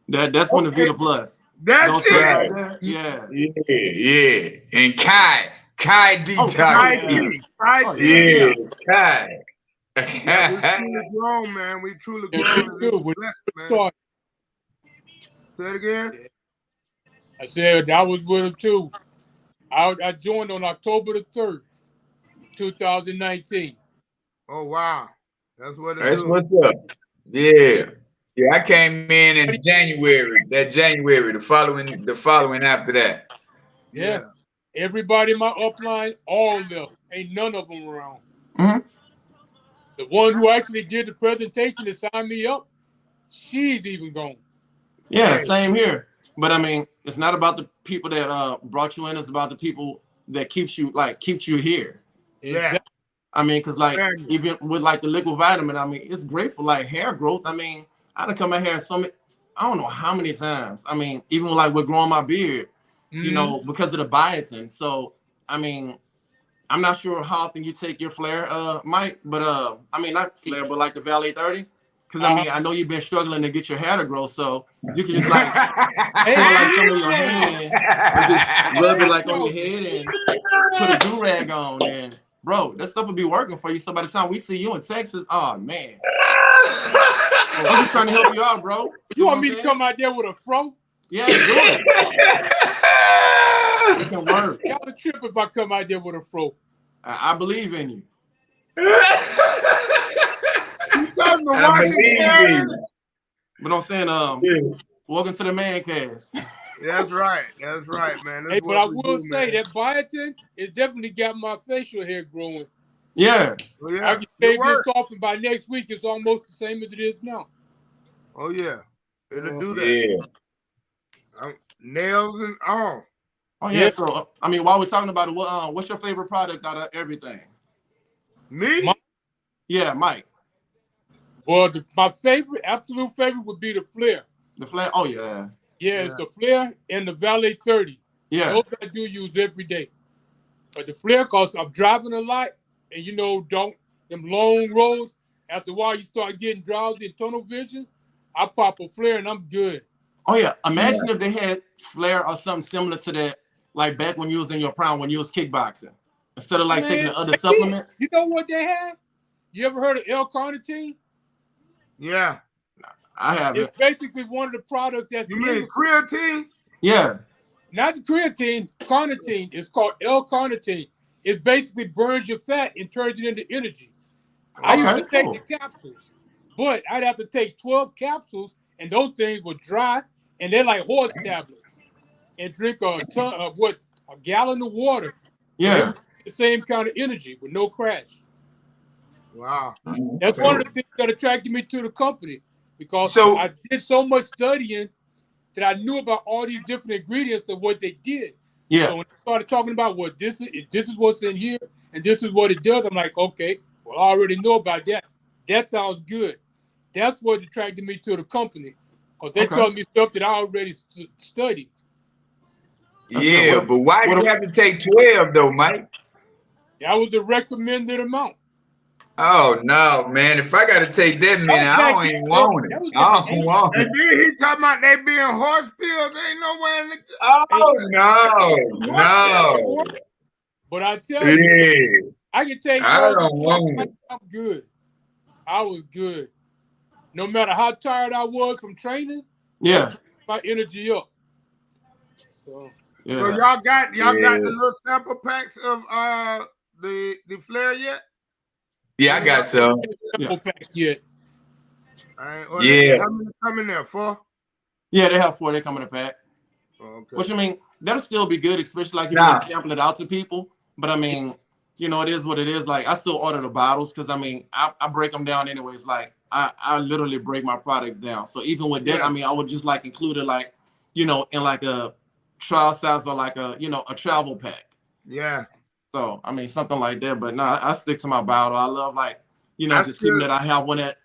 that's when the Vita Plus. That's Those it. stuff Right. like that, yeah. Yeah. And Kai detox. Kai, Kai yeah. Yeah. Kai. Yeah, we truly grown, man. We truly Yeah, grown. me too. When Blessed, it man. started, Say it again. I said I was with him too. I joined on October the 3rd, 2019. Oh wow, that's what it That's do. what's up. Yeah. Yeah, I came in January. That January, the following after that. Yeah. Everybody in my upline, all left. Ain't none of them around. Mm-hmm. The one who actually did the presentation to sign me up, she's even gone. Yeah, Hey. same here. But I mean, it's not about the people that brought you in. It's about the people that keeps you here. Yeah. I mean, because like Family. even with like the liquid vitamin, I mean, it's great for like hair growth. I mean, I done cut my hair I don't know how many times. I mean, even like with growing my beard, you know, because of the biotin. So I mean, I'm not sure how often you take your flare, Mike, but I mean not flare, but like the Valet 30. Because I mean, I know you've been struggling to get your hair to grow, so you can just like pour like some of your hand and just rub it like on your head and put a do-rag on, and bro, that stuff will be working for you. So by the time we see you in Texas, oh man, I'm just trying to help you out, bro. You want me to come out there with a fro? Yeah, do it. It can work. Y'all a trip if I come out there with a fro. I believe in you. But I'm saying, welcome to the Mancast. That's right, man. That's hey, but I will say that biotin has definitely got my facial hair growing. Yeah. Oh, yeah. I can shave this off, and by next week it's almost the same as it is now. Oh yeah, it'll do that. Yeah. Nails and all. Oh yeah. So I mean, while we're talking about it, what's your favorite product out of everything? Me? Yeah, Mike. Well, my absolute favorite would be the Flare. The Flare? Oh yeah. Yeah, it's the Flare and the Valet 30. Yeah. Those I do use every day. But the Flare, cause I'm driving a lot, and them long roads. After a while, you start getting drowsy and tunnel vision. I pop a Flare and I'm good. Oh yeah. Imagine if they had Flare or something similar to that, like back when you was in your prime, when you was kickboxing, instead of like taking the other supplements. You know what they had? You ever heard of L-carnitine? Yeah. I haven't. It's basically one of the products that's... You mean creatine? Yeah. Not the creatine, carnitine. It's called L-carnitine. It basically burns your fat and turns it into energy. I used to take the capsules, but I'd have to take 12 capsules, and those things were dry, and they're like horse tablets, and drink a gallon of water. Yeah. The same kind of energy with no crash. Wow. That's one of the things that attracted me to the company, because I did so much studying that I knew about all these different ingredients of what they did. Yeah. So when I started talking about this is what's in here and this is what it does, I'm like, okay, well, I already know about that. That sounds good. That's what attracted me to the company, because they told me stuff that I already studied. Yeah, but why do you have to take 12 though, Mike? That was the recommended amount. Oh no, man! If I got to take that many, I don't even want it. I don't want it. And then he talking about they being horse pills. Ain't nowhere in the. Oh no! But I tell you, I can take. I don't want it. I'm good. I was good. No matter how tired I was from training. Yeah. My energy up. So y'all got the little sample packs of the Flare yet? Yeah, I got some. Pack yet. How many come in there? 4? Yeah, they have 4. They come in a pack. Okay. Which I mean, that'll still be good, especially like you sample it out to people. But I mean, it is what it is. Like I still order the bottles because I mean, I break them down anyways. Like I literally break my products down. So even with that, I mean, I would just like include it like, in like a trial size or like a a travel pack. Yeah. So I mean something like that. But no, I stick to my bottle. I love like just keeping that. I have one at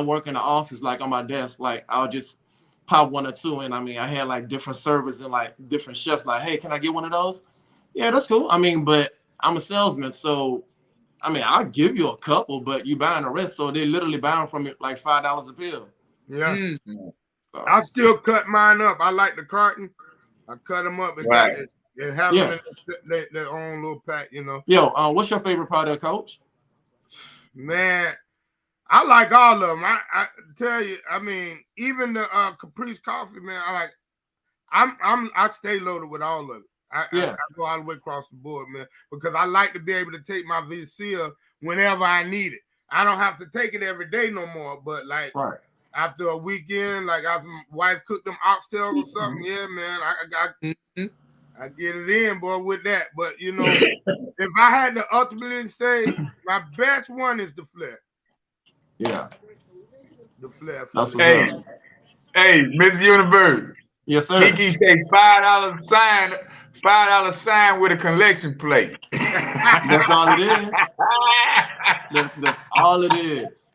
work in the office, like on my desk. Like I'll just pop 1 or 2, and I mean I had like different servers and like different chefs. Like, hey, can I get one of those? Yeah, that's cool. I mean, but I'm a salesman, so I mean I'll give you a couple, but you buying the rest. So they literally buying from it like $5 a pill. Yeah. So, I still cut mine up. I like the carton. I cut them up and have them in their own little pack, Yo, what's your favorite product, Coach? Man, I like all of them. I tell you, I mean, even the Caprice coffee, man. I stay loaded with all of it. I go all the way across the board, man, because I like to be able to take my Vicia whenever I need it. I don't have to take it every day no more, but like after a weekend, like after my wife cooked them oxtails or something, yeah, man, I get it in, boy, with that. But if I had to ultimately say my best one is the Flare. Yeah. The Flare. That's what's up. Hey, Miss Universe. Yes, sir. Kiki say $5 sign with a collection plate. That's all it is. That's all it is.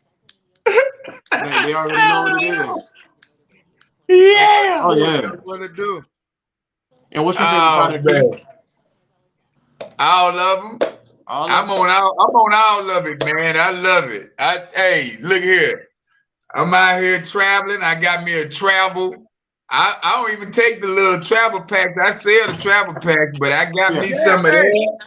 They already know what it is. Yeah. Oh yeah. That's what it do. And what's your favorite product? All of them. I'm on all of it, man. I love it. Hey, look here. I'm out here traveling. I got me a travel. I don't even take the little travel packs. I sell the travel packs, but I got Yeah. me Yeah, some of hey, that.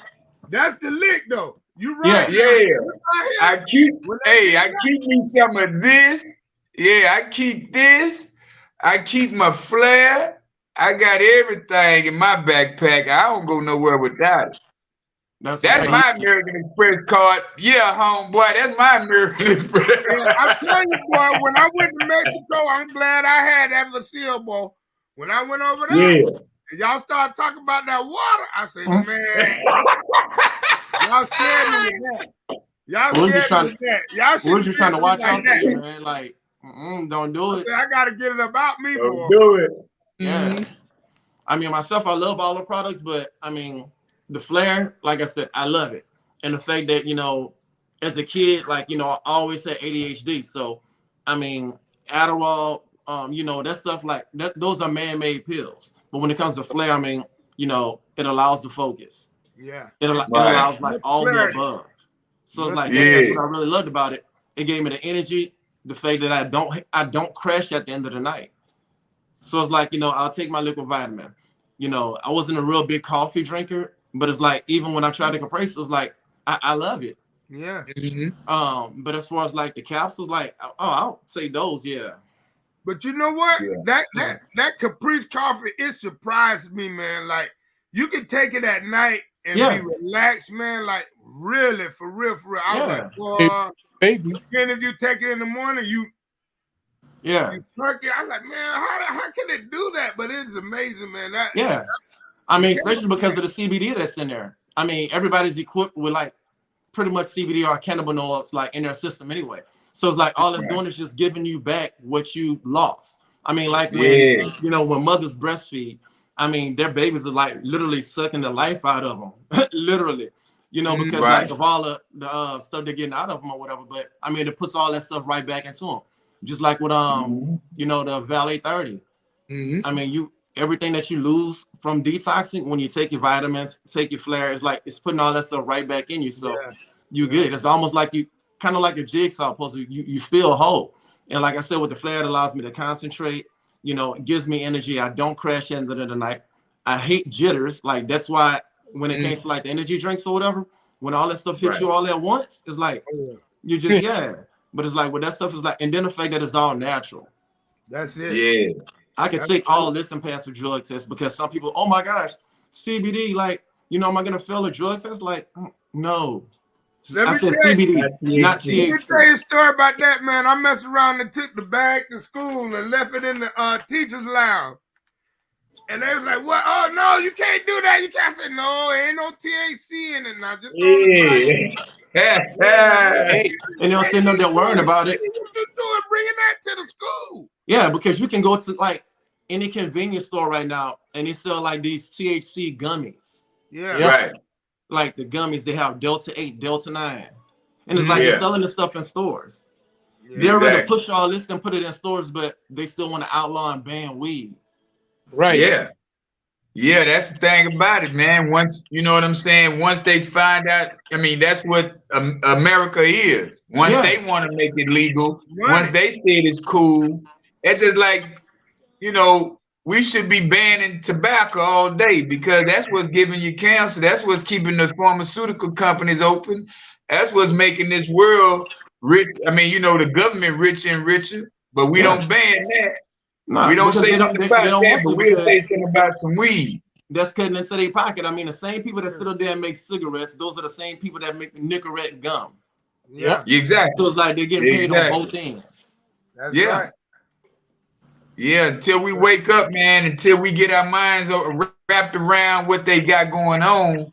that's the lick though. You Yeah. right. Yeah. Right I here. keep When they get I keep me some of this. Yeah, I keep this. I keep my flare. I got everything in my backpack. I don't go nowhere without it. That's That's you know, my American Express card. Yeah, homeboy, that's my American Express. Yeah, I'm telling you, boy, when I went to Mexico, I'm glad I had that Vasil, boy. When I went over there, Yeah. and y'all started talking about that water, I said, Mhm. man, y'all scared me with that. Y'all we was scared just me trying with that. Y'all we shouldn't was just trying to treat me watch like out for you, that. man. Like, don't do I it. said, I got to get it about me, Don't boy. do it. Yeah. Mhm. I mean, myself, I love all the products, but I mean, the flare, like I said, I love it. And the fact that, as a kid, like, I always had ADHD. So, I mean, Adderall, that stuff like that, those are man-made pills. But when it comes to flare, I mean, it allows the focus. Yeah. It Right. allows like Much all the clarity. above. So it's Much like clarity. that's Yeah. what I really loved about it. It gave me the energy, the fact that I don't crash at the end of the night. So it's like, I'll take my liquid vitamin. I wasn't a real big coffee drinker, but it's like even when I tried the Caprice, it's like I love it. Yeah. Mhm. But as far as like the capsules, like I'll say those, yeah. But you know what? Yeah. That Caprice coffee, it surprised me, man. Like, you can take it at night and be Yeah, relaxed, man. Like, really, for real, for real. I was like, yeah, boy. Baby. Then if you take it in the morning, you yeah, perk it. I was like, man, how can it do that? But it's amazing, man. That yeah. I the mean, especially chemical, because of the CBD that's in there. I mean, everybody's equipped with like pretty much CBD or cannabinoids like in their system anyway. So it's like all it's Right. doing is just giving you back what you lost. I mean, like when Yeah. when mothers breastfeed, I mean, their babies are like literally sucking the life out of them, literally. Mhm. Because Right. like of all the stuff they're getting out of them or whatever. But I mean, it puts all that stuff right back into them. Just like with Mhm. the Valet 30. Mhm. I mean, everything that you lose from detoxing when you take your vitamins, take your flares, like it's putting all that stuff right back in you. So yeah, you good. It's almost like you kind of like a jigsaw puzzle. You feel whole. And like I said, with the flare, it allows me to concentrate. It gives me energy. I don't crash at the end of the night. I hate jitters. Like that's why when it came to like the energy drinks or whatever, when all that stuff hits Right. you all at once, it's like oh, you just But it's like with that stuff is like, and then the fact that it's all natural. that's it. Yeah. I could That's take all this and pass a drug test because some people, oh my gosh, CBD, like, am I gonna fail a drug test? Like, no. Let I me said tell you. CBD, Not not THC. Let me tell THC. you a story about that, man. I messed around and took the bag to school and left it in the teacher's lounge. And they was like, "What? Oh no, you can't do that. You can't." I said, "No, ain't no THC in it now. Just on the Yeah. Hey, And they'll sitting up there worrying about it. What you doing bringing that to the school? Yeah, because you can go to like any convenience store right now and they sell like these THC gummies. Yeah, yeah. Right. Like the gummies, they have Delta 8, Delta 9. And it's Mhm. like they're Yeah. selling this stuff in stores. yeah. They'd rather Exactly. push all this and put it in stores, but they still want to outlaw and ban weed. Right. Yeah. Yeah, that's the thing about it, man. Once you know what I'm saying. Once they find out, I mean, that's what America is. Once Yeah, they want to make it legal, once Money. they say it's cool, it's just like we should be banning tobacco all day because that's what's giving you cancer. That's what's keeping the pharmaceutical companies open. That's what's making this world rich. I mean, the government richer and richer, but we yeah. don't ban that. We Nah, don't because say they don't nothing they, about they don't that, want but to we'll say because something about some weed. that's cutting into their pocket. I mean, the same people that sit up there and make cigarettes, those are the same people that make Nicorette gum. Yeah, Yep. Exactly. So it's like they're getting paid on Exactly. both ends. that's Yeah. right. Yeah. Until we wake up, man, until we get our minds wrapped around what they got going on,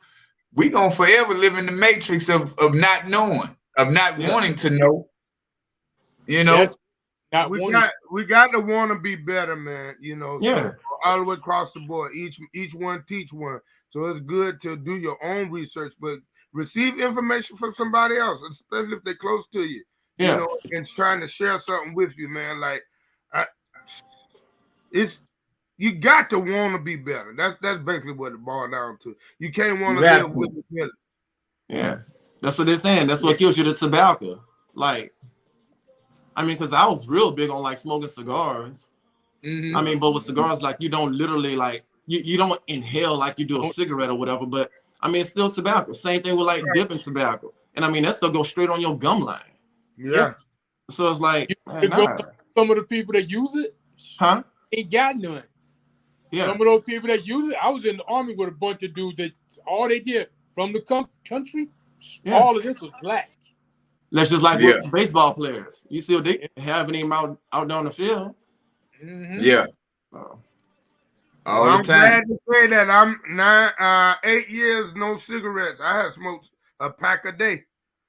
we gonna forever live in the matrix of not knowing, of not Yeah, wanting to know. You That's know. not We wanting. got to want to be better, man. yeah, So all the way across the board, each one teach one. So it's good to do your own research, but receive information from somebody else, especially if they're close to you. yeah, And trying to share something with you, man. Like, I, it's you got to want to be better. That's basically what it boils down to. You can't want You to have live with to. it. yeah. That's what they're saying. That's Yeah. what kills you, the tobacco. Like, I mean, because I was real big on like smoking cigars. Mhm. I mean, but with cigars, like you don't literally like you don't inhale like you do a cigarette or whatever. But I mean, it's still tobacco. Same thing with like dipping tobacco, and I mean that still goes straight on your gum line. Yeah. So it's like, You man, can go nah. some of the people that use it Huh? ain't got none. Yeah. Some of those people that use it, I was in the army with a bunch of dudes that all they did from the country, Yeah. all of this was black. That's just like Yeah. with baseball players. You see what they having him out there on the field. Mhm. Yeah. So All Well, the I'm time. glad to say that I'm 8 years no cigarettes. I have smoked a pack a day.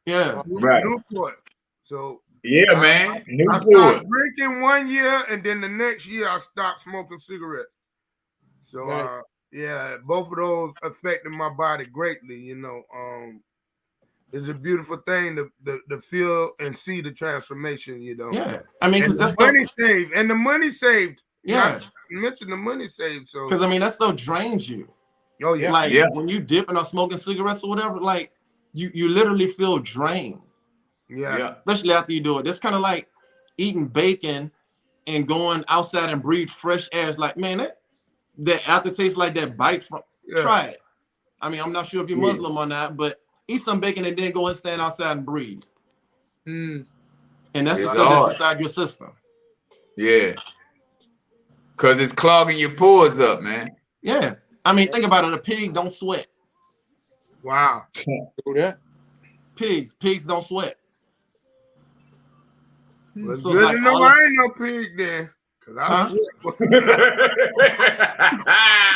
yeah. Right. Newport. So Yeah, I- man. I Newport. started drinking 1 year, and then the next year I stopped smoking cigarettes. So Right. yeah, both of those affected my body greatly. It's a beautiful thing to feel and see the transformation. Yeah. I mean, And because the that's money saved. And the money saved. yeah. Not to mention the money saved. So Because I mean, that still drains you. oh yeah. Like Yeah. when you dipping or smoking cigarettes or whatever, like you literally feel drained, Yeah. Yeah. especially after you do it. It's kind of like eating bacon and going outside and breathe fresh air. It's like, man, that aftertaste like that bite from Yeah. try it. I mean, I'm not sure if you're Yeah. Muslim or not, but eat some bacon and then go and stand outside and breathe. Mm. And that's the It's stuff hard. that's inside your system. Yeah. Cause it's clogging your pores up, man. Yeah. I mean, think about it. A pig don't sweat. Wow. Do that. Pigs don't sweat. Well, it's So it's good like to know all I this- ain't no pig then. Cause I Huh? sweat.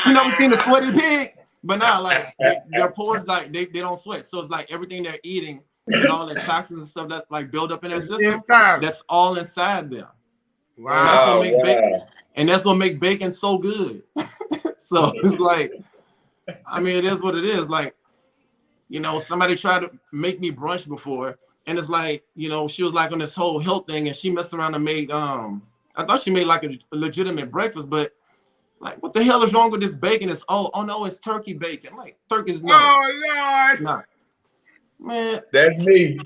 You never seen a sweaty pig? But now, like their pores, like they don't sweat. So it's like everything they're eating and all the toxins and stuff that like build up in their system, Inside. that's all inside them. Wow. That's what Oh, make bacon, wow. and that's what make bacon so good. So it's like, I mean, it is what it is. Like, somebody tried to make me brunch before, and it's like, she was like on this whole health thing, and she messed around and made I thought she made like a legitimate breakfast, but like, what the hell is wrong with this bacon? It's oh no, it's turkey bacon. Like turkey's no, Oh Lord. nah, man. That's me.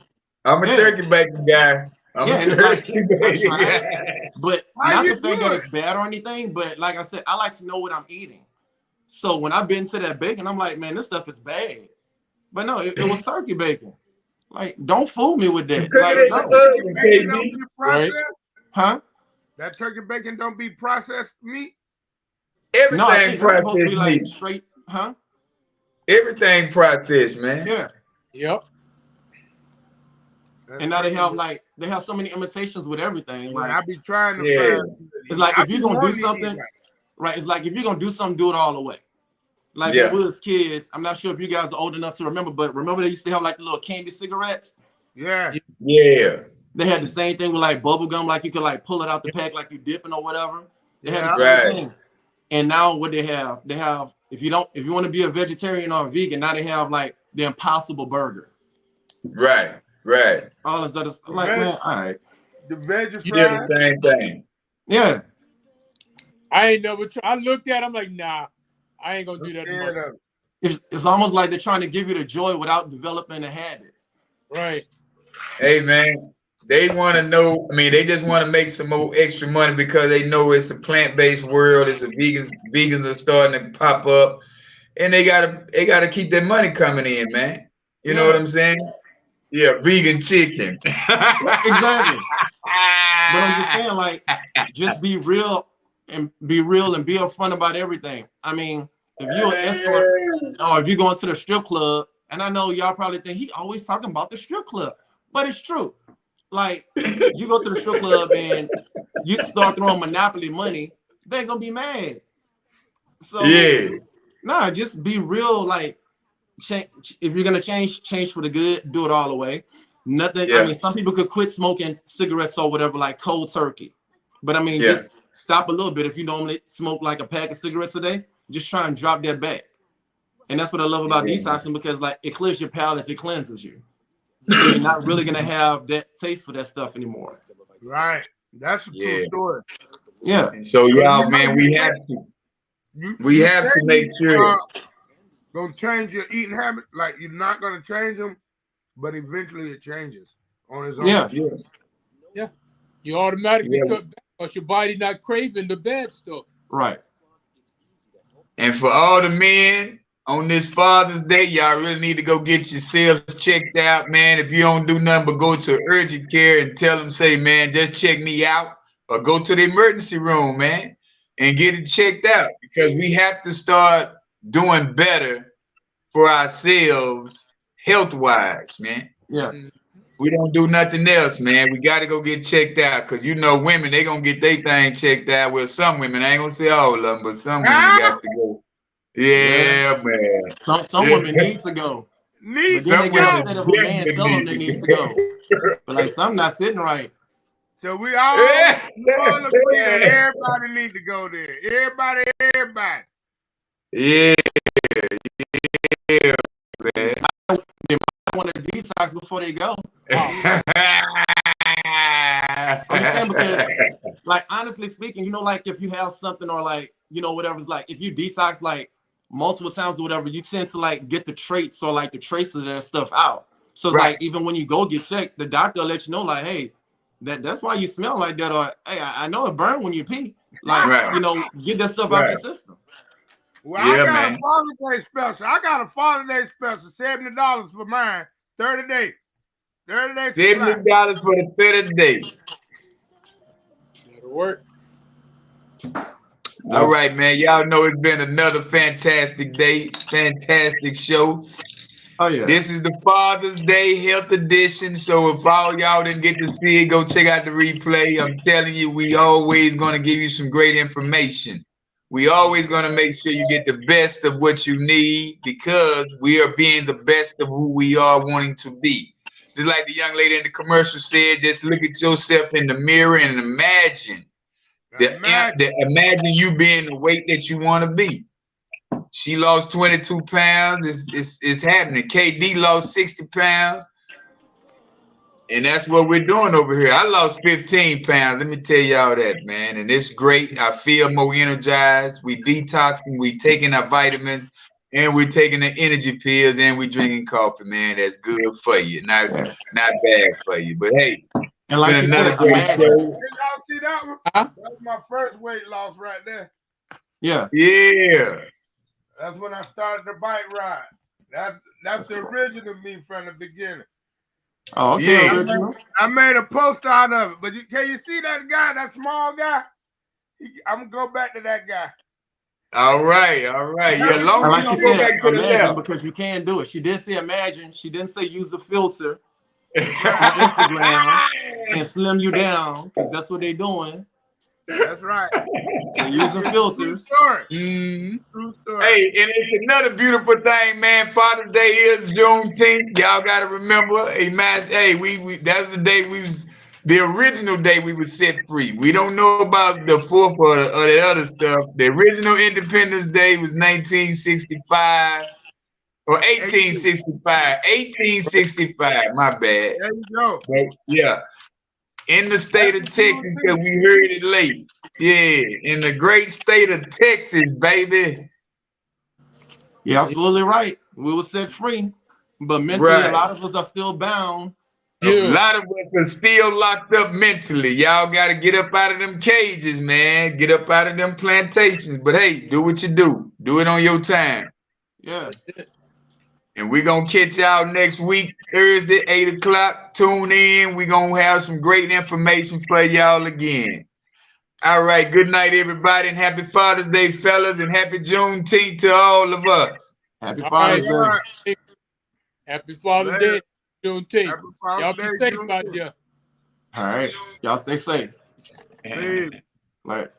I'm a Yeah. turkey bacon guy. I'm Yeah, a and it's like, turkey I bacon tried guy. it, but How not you the fact do that it? it's bad or anything. But like I said, I like to know what I'm eating. So when I bit into that bacon, I'm like, man, this stuff is bad. But no, it was turkey bacon. Like, don't fool me with that. Cooking Like, it no, in the oven, Bacon don't KB. be processed. huh? That turkey bacon don't be processed meat. No, I Everything think that's supposed to be processed like meat. straight, huh? Everything processed, man. Yeah. Yep. And now they have so many imitations with everything. Like, Like, I be trying to Yeah. find. it's like I if you're be gonna do wanting to eat something, right. right? It's like if you're gonna do something, do it all the way. Like Yeah. when we was kids, I'm not sure if you guys are old enough to remember, but remember they used to have like the little candy cigarettes. Yeah. Yeah. They had the same thing with like bubble gum, like you could like pull it out the pack like you dipping or whatever. They had the Yeah. same Right. thing. And now what they have if you want to be a vegetarian or a vegan, now they have like the Impossible Burger. Right. Right. All this other stuff. Like, man, all right. The veggie Yeah, fries. the same thing. Yeah. I ain't never tried. I looked at it, I'm like, nah, I ain't gonna do that to Scared myself. of it. It's almost like they're trying to give you the joy without developing a habit. Right. Hey, man, they want to know. I mean, they just want to make some more extra money because they know it's a plant-based world. It's a vegans are starting to pop up, and they gotta keep their money coming in, man. You know what I'm saying? Yeah, vegan chicken. Exactly. But I'm just saying, like, just be real and be upfront about everything. I mean, if you're an escort or if you're going to the strip club, and I know y'all probably think he always talking about the strip club, but it's true. Like, you go to the strip club and you start throwing Monopoly money, they're gonna be mad. So Yeah. nah, just be real. Like, if you're gonna change for the good, do it all the way. Nothing. Yeah. I mean, some people could quit smoking cigarettes or whatever, like cold turkey. But I mean, Yeah. just stop a little bit. If you normally smoke like a pack of cigarettes a day, just try and drop that back. And that's what I love about Yeah. detoxing, because like it clears your palate, it cleanses you. So you're not really gonna have that taste for that stuff anymore. Right. That's a true Yeah. story. Yeah. So y'all, You man, know, we you have can't- to. We have to make sure. Gonna change your eating habit. Like, you're not gonna change them, but eventually it changes on its own. Yeah. Yeah. Yeah. You automatically Yeah. cut back because your body not craving the bad stuff. Right. And for all the men on this Father's Day, y'all really need to go get yourselves checked out, man. If you don't do nothing but go to urgent care and tell them, say, man, just check me out, or go to the emergency room, man, and get it checked out, because we have to start doing better for ourselves health-wise, man. Yeah. We don't do nothing else, man. We got to go get checked out, because you know women, they going to get their thing checked out. Well, some women, I ain't going to say all of them, but some women got to go. Yeah, man. Some women need to go. Need But then to they get go. upset if a man tell them they need to go. But like some not sitting right. So we all agree that everybody need to go there. Everybody. Yeah, yeah, man. They might want to detox before they go. I'm just saying, because, like, honestly speaking, you know, like if you have something, or like, you know, whatever's, like if you detox like multiple times or whatever, you tend to like get the traits or like the traces of that stuff out. So it's like, even when you go get checked, the doctor will let you know, like, hey, that's why you smell like that, or hey, I know it burn when you pee. Like, you know, get that stuff out your system. Well, I got a Father's Day special. $70 for mine. 30 days. 30 days. $70 for the 30 days. That'll work. All right, man. Y'all know it's been another fantastic day, fantastic show. Oh yeah. This is the Father's Day Health Edition. So if all y'all didn't get to see it, go check out the replay. I'm telling you, we always gonna give you some great information. We always gonna make sure you get the best of what you need, because we are being the best of who we are wanting to be. Just like the young lady in the commercial said, just look at yourself in the mirror and imagine imagine you being the weight that you want to be. She lost 22 pounds. It's happening. KD lost 60 pounds. And that's what we're doing over here. I lost 15 pounds. Let me tell y'all that, man. And it's great. I feel more energized. We detoxing. We taking our vitamins. And we're taking the energy pills. And we drinking coffee, man. That's good for you. Not bad for you. But hey, and like you another said, great show. Did y'all see that one? That was my first weight loss right there. Yeah. Yeah. That's when I started the bike ride. That's the original me from the beginning. Oh, okay. Yeah. I made a poster out of it. But can you see that guy, that small guy? I'm gonna go back to that guy. All right. Yeah, long like as you you go said, back to the imagine, left. because you can do it. She did say imagine. She didn't say use a filter on Instagram and slim you down, because that's what they're doing. That's right. They're using filters. True story. Hey, and it's another beautiful thing, man. Father's Day is Juneteenth. Y'all gotta remember, hey, we that's the day the original day we were set free. We don't know about the 4th or the other stuff. The original Independence Day was 1965 or 1865. 1865, my bad. There you go. But, yeah. In the state of Texas, because we heard it late. Yeah, in the great state of Texas, baby. You're absolutely right. We were set free, but mentally, a lot of us are still bound. A lot of us are still locked up mentally. Y'all got to get up out of them cages, man. Get up out of them plantations. But hey, do what you do. Do it on your time. Yeah. And we're going to catch y'all next week, Thursday, 8 o'clock. Tune in. We're going to have some great information for y'all again. All right. Good night, everybody. And happy Father's Day, fellas. And happy Juneteenth to all of us. Happy Father's Day. Happy Father's Day, Juneteenth. Y'all be safe out there. All right. Y'all stay safe. Hey. Like.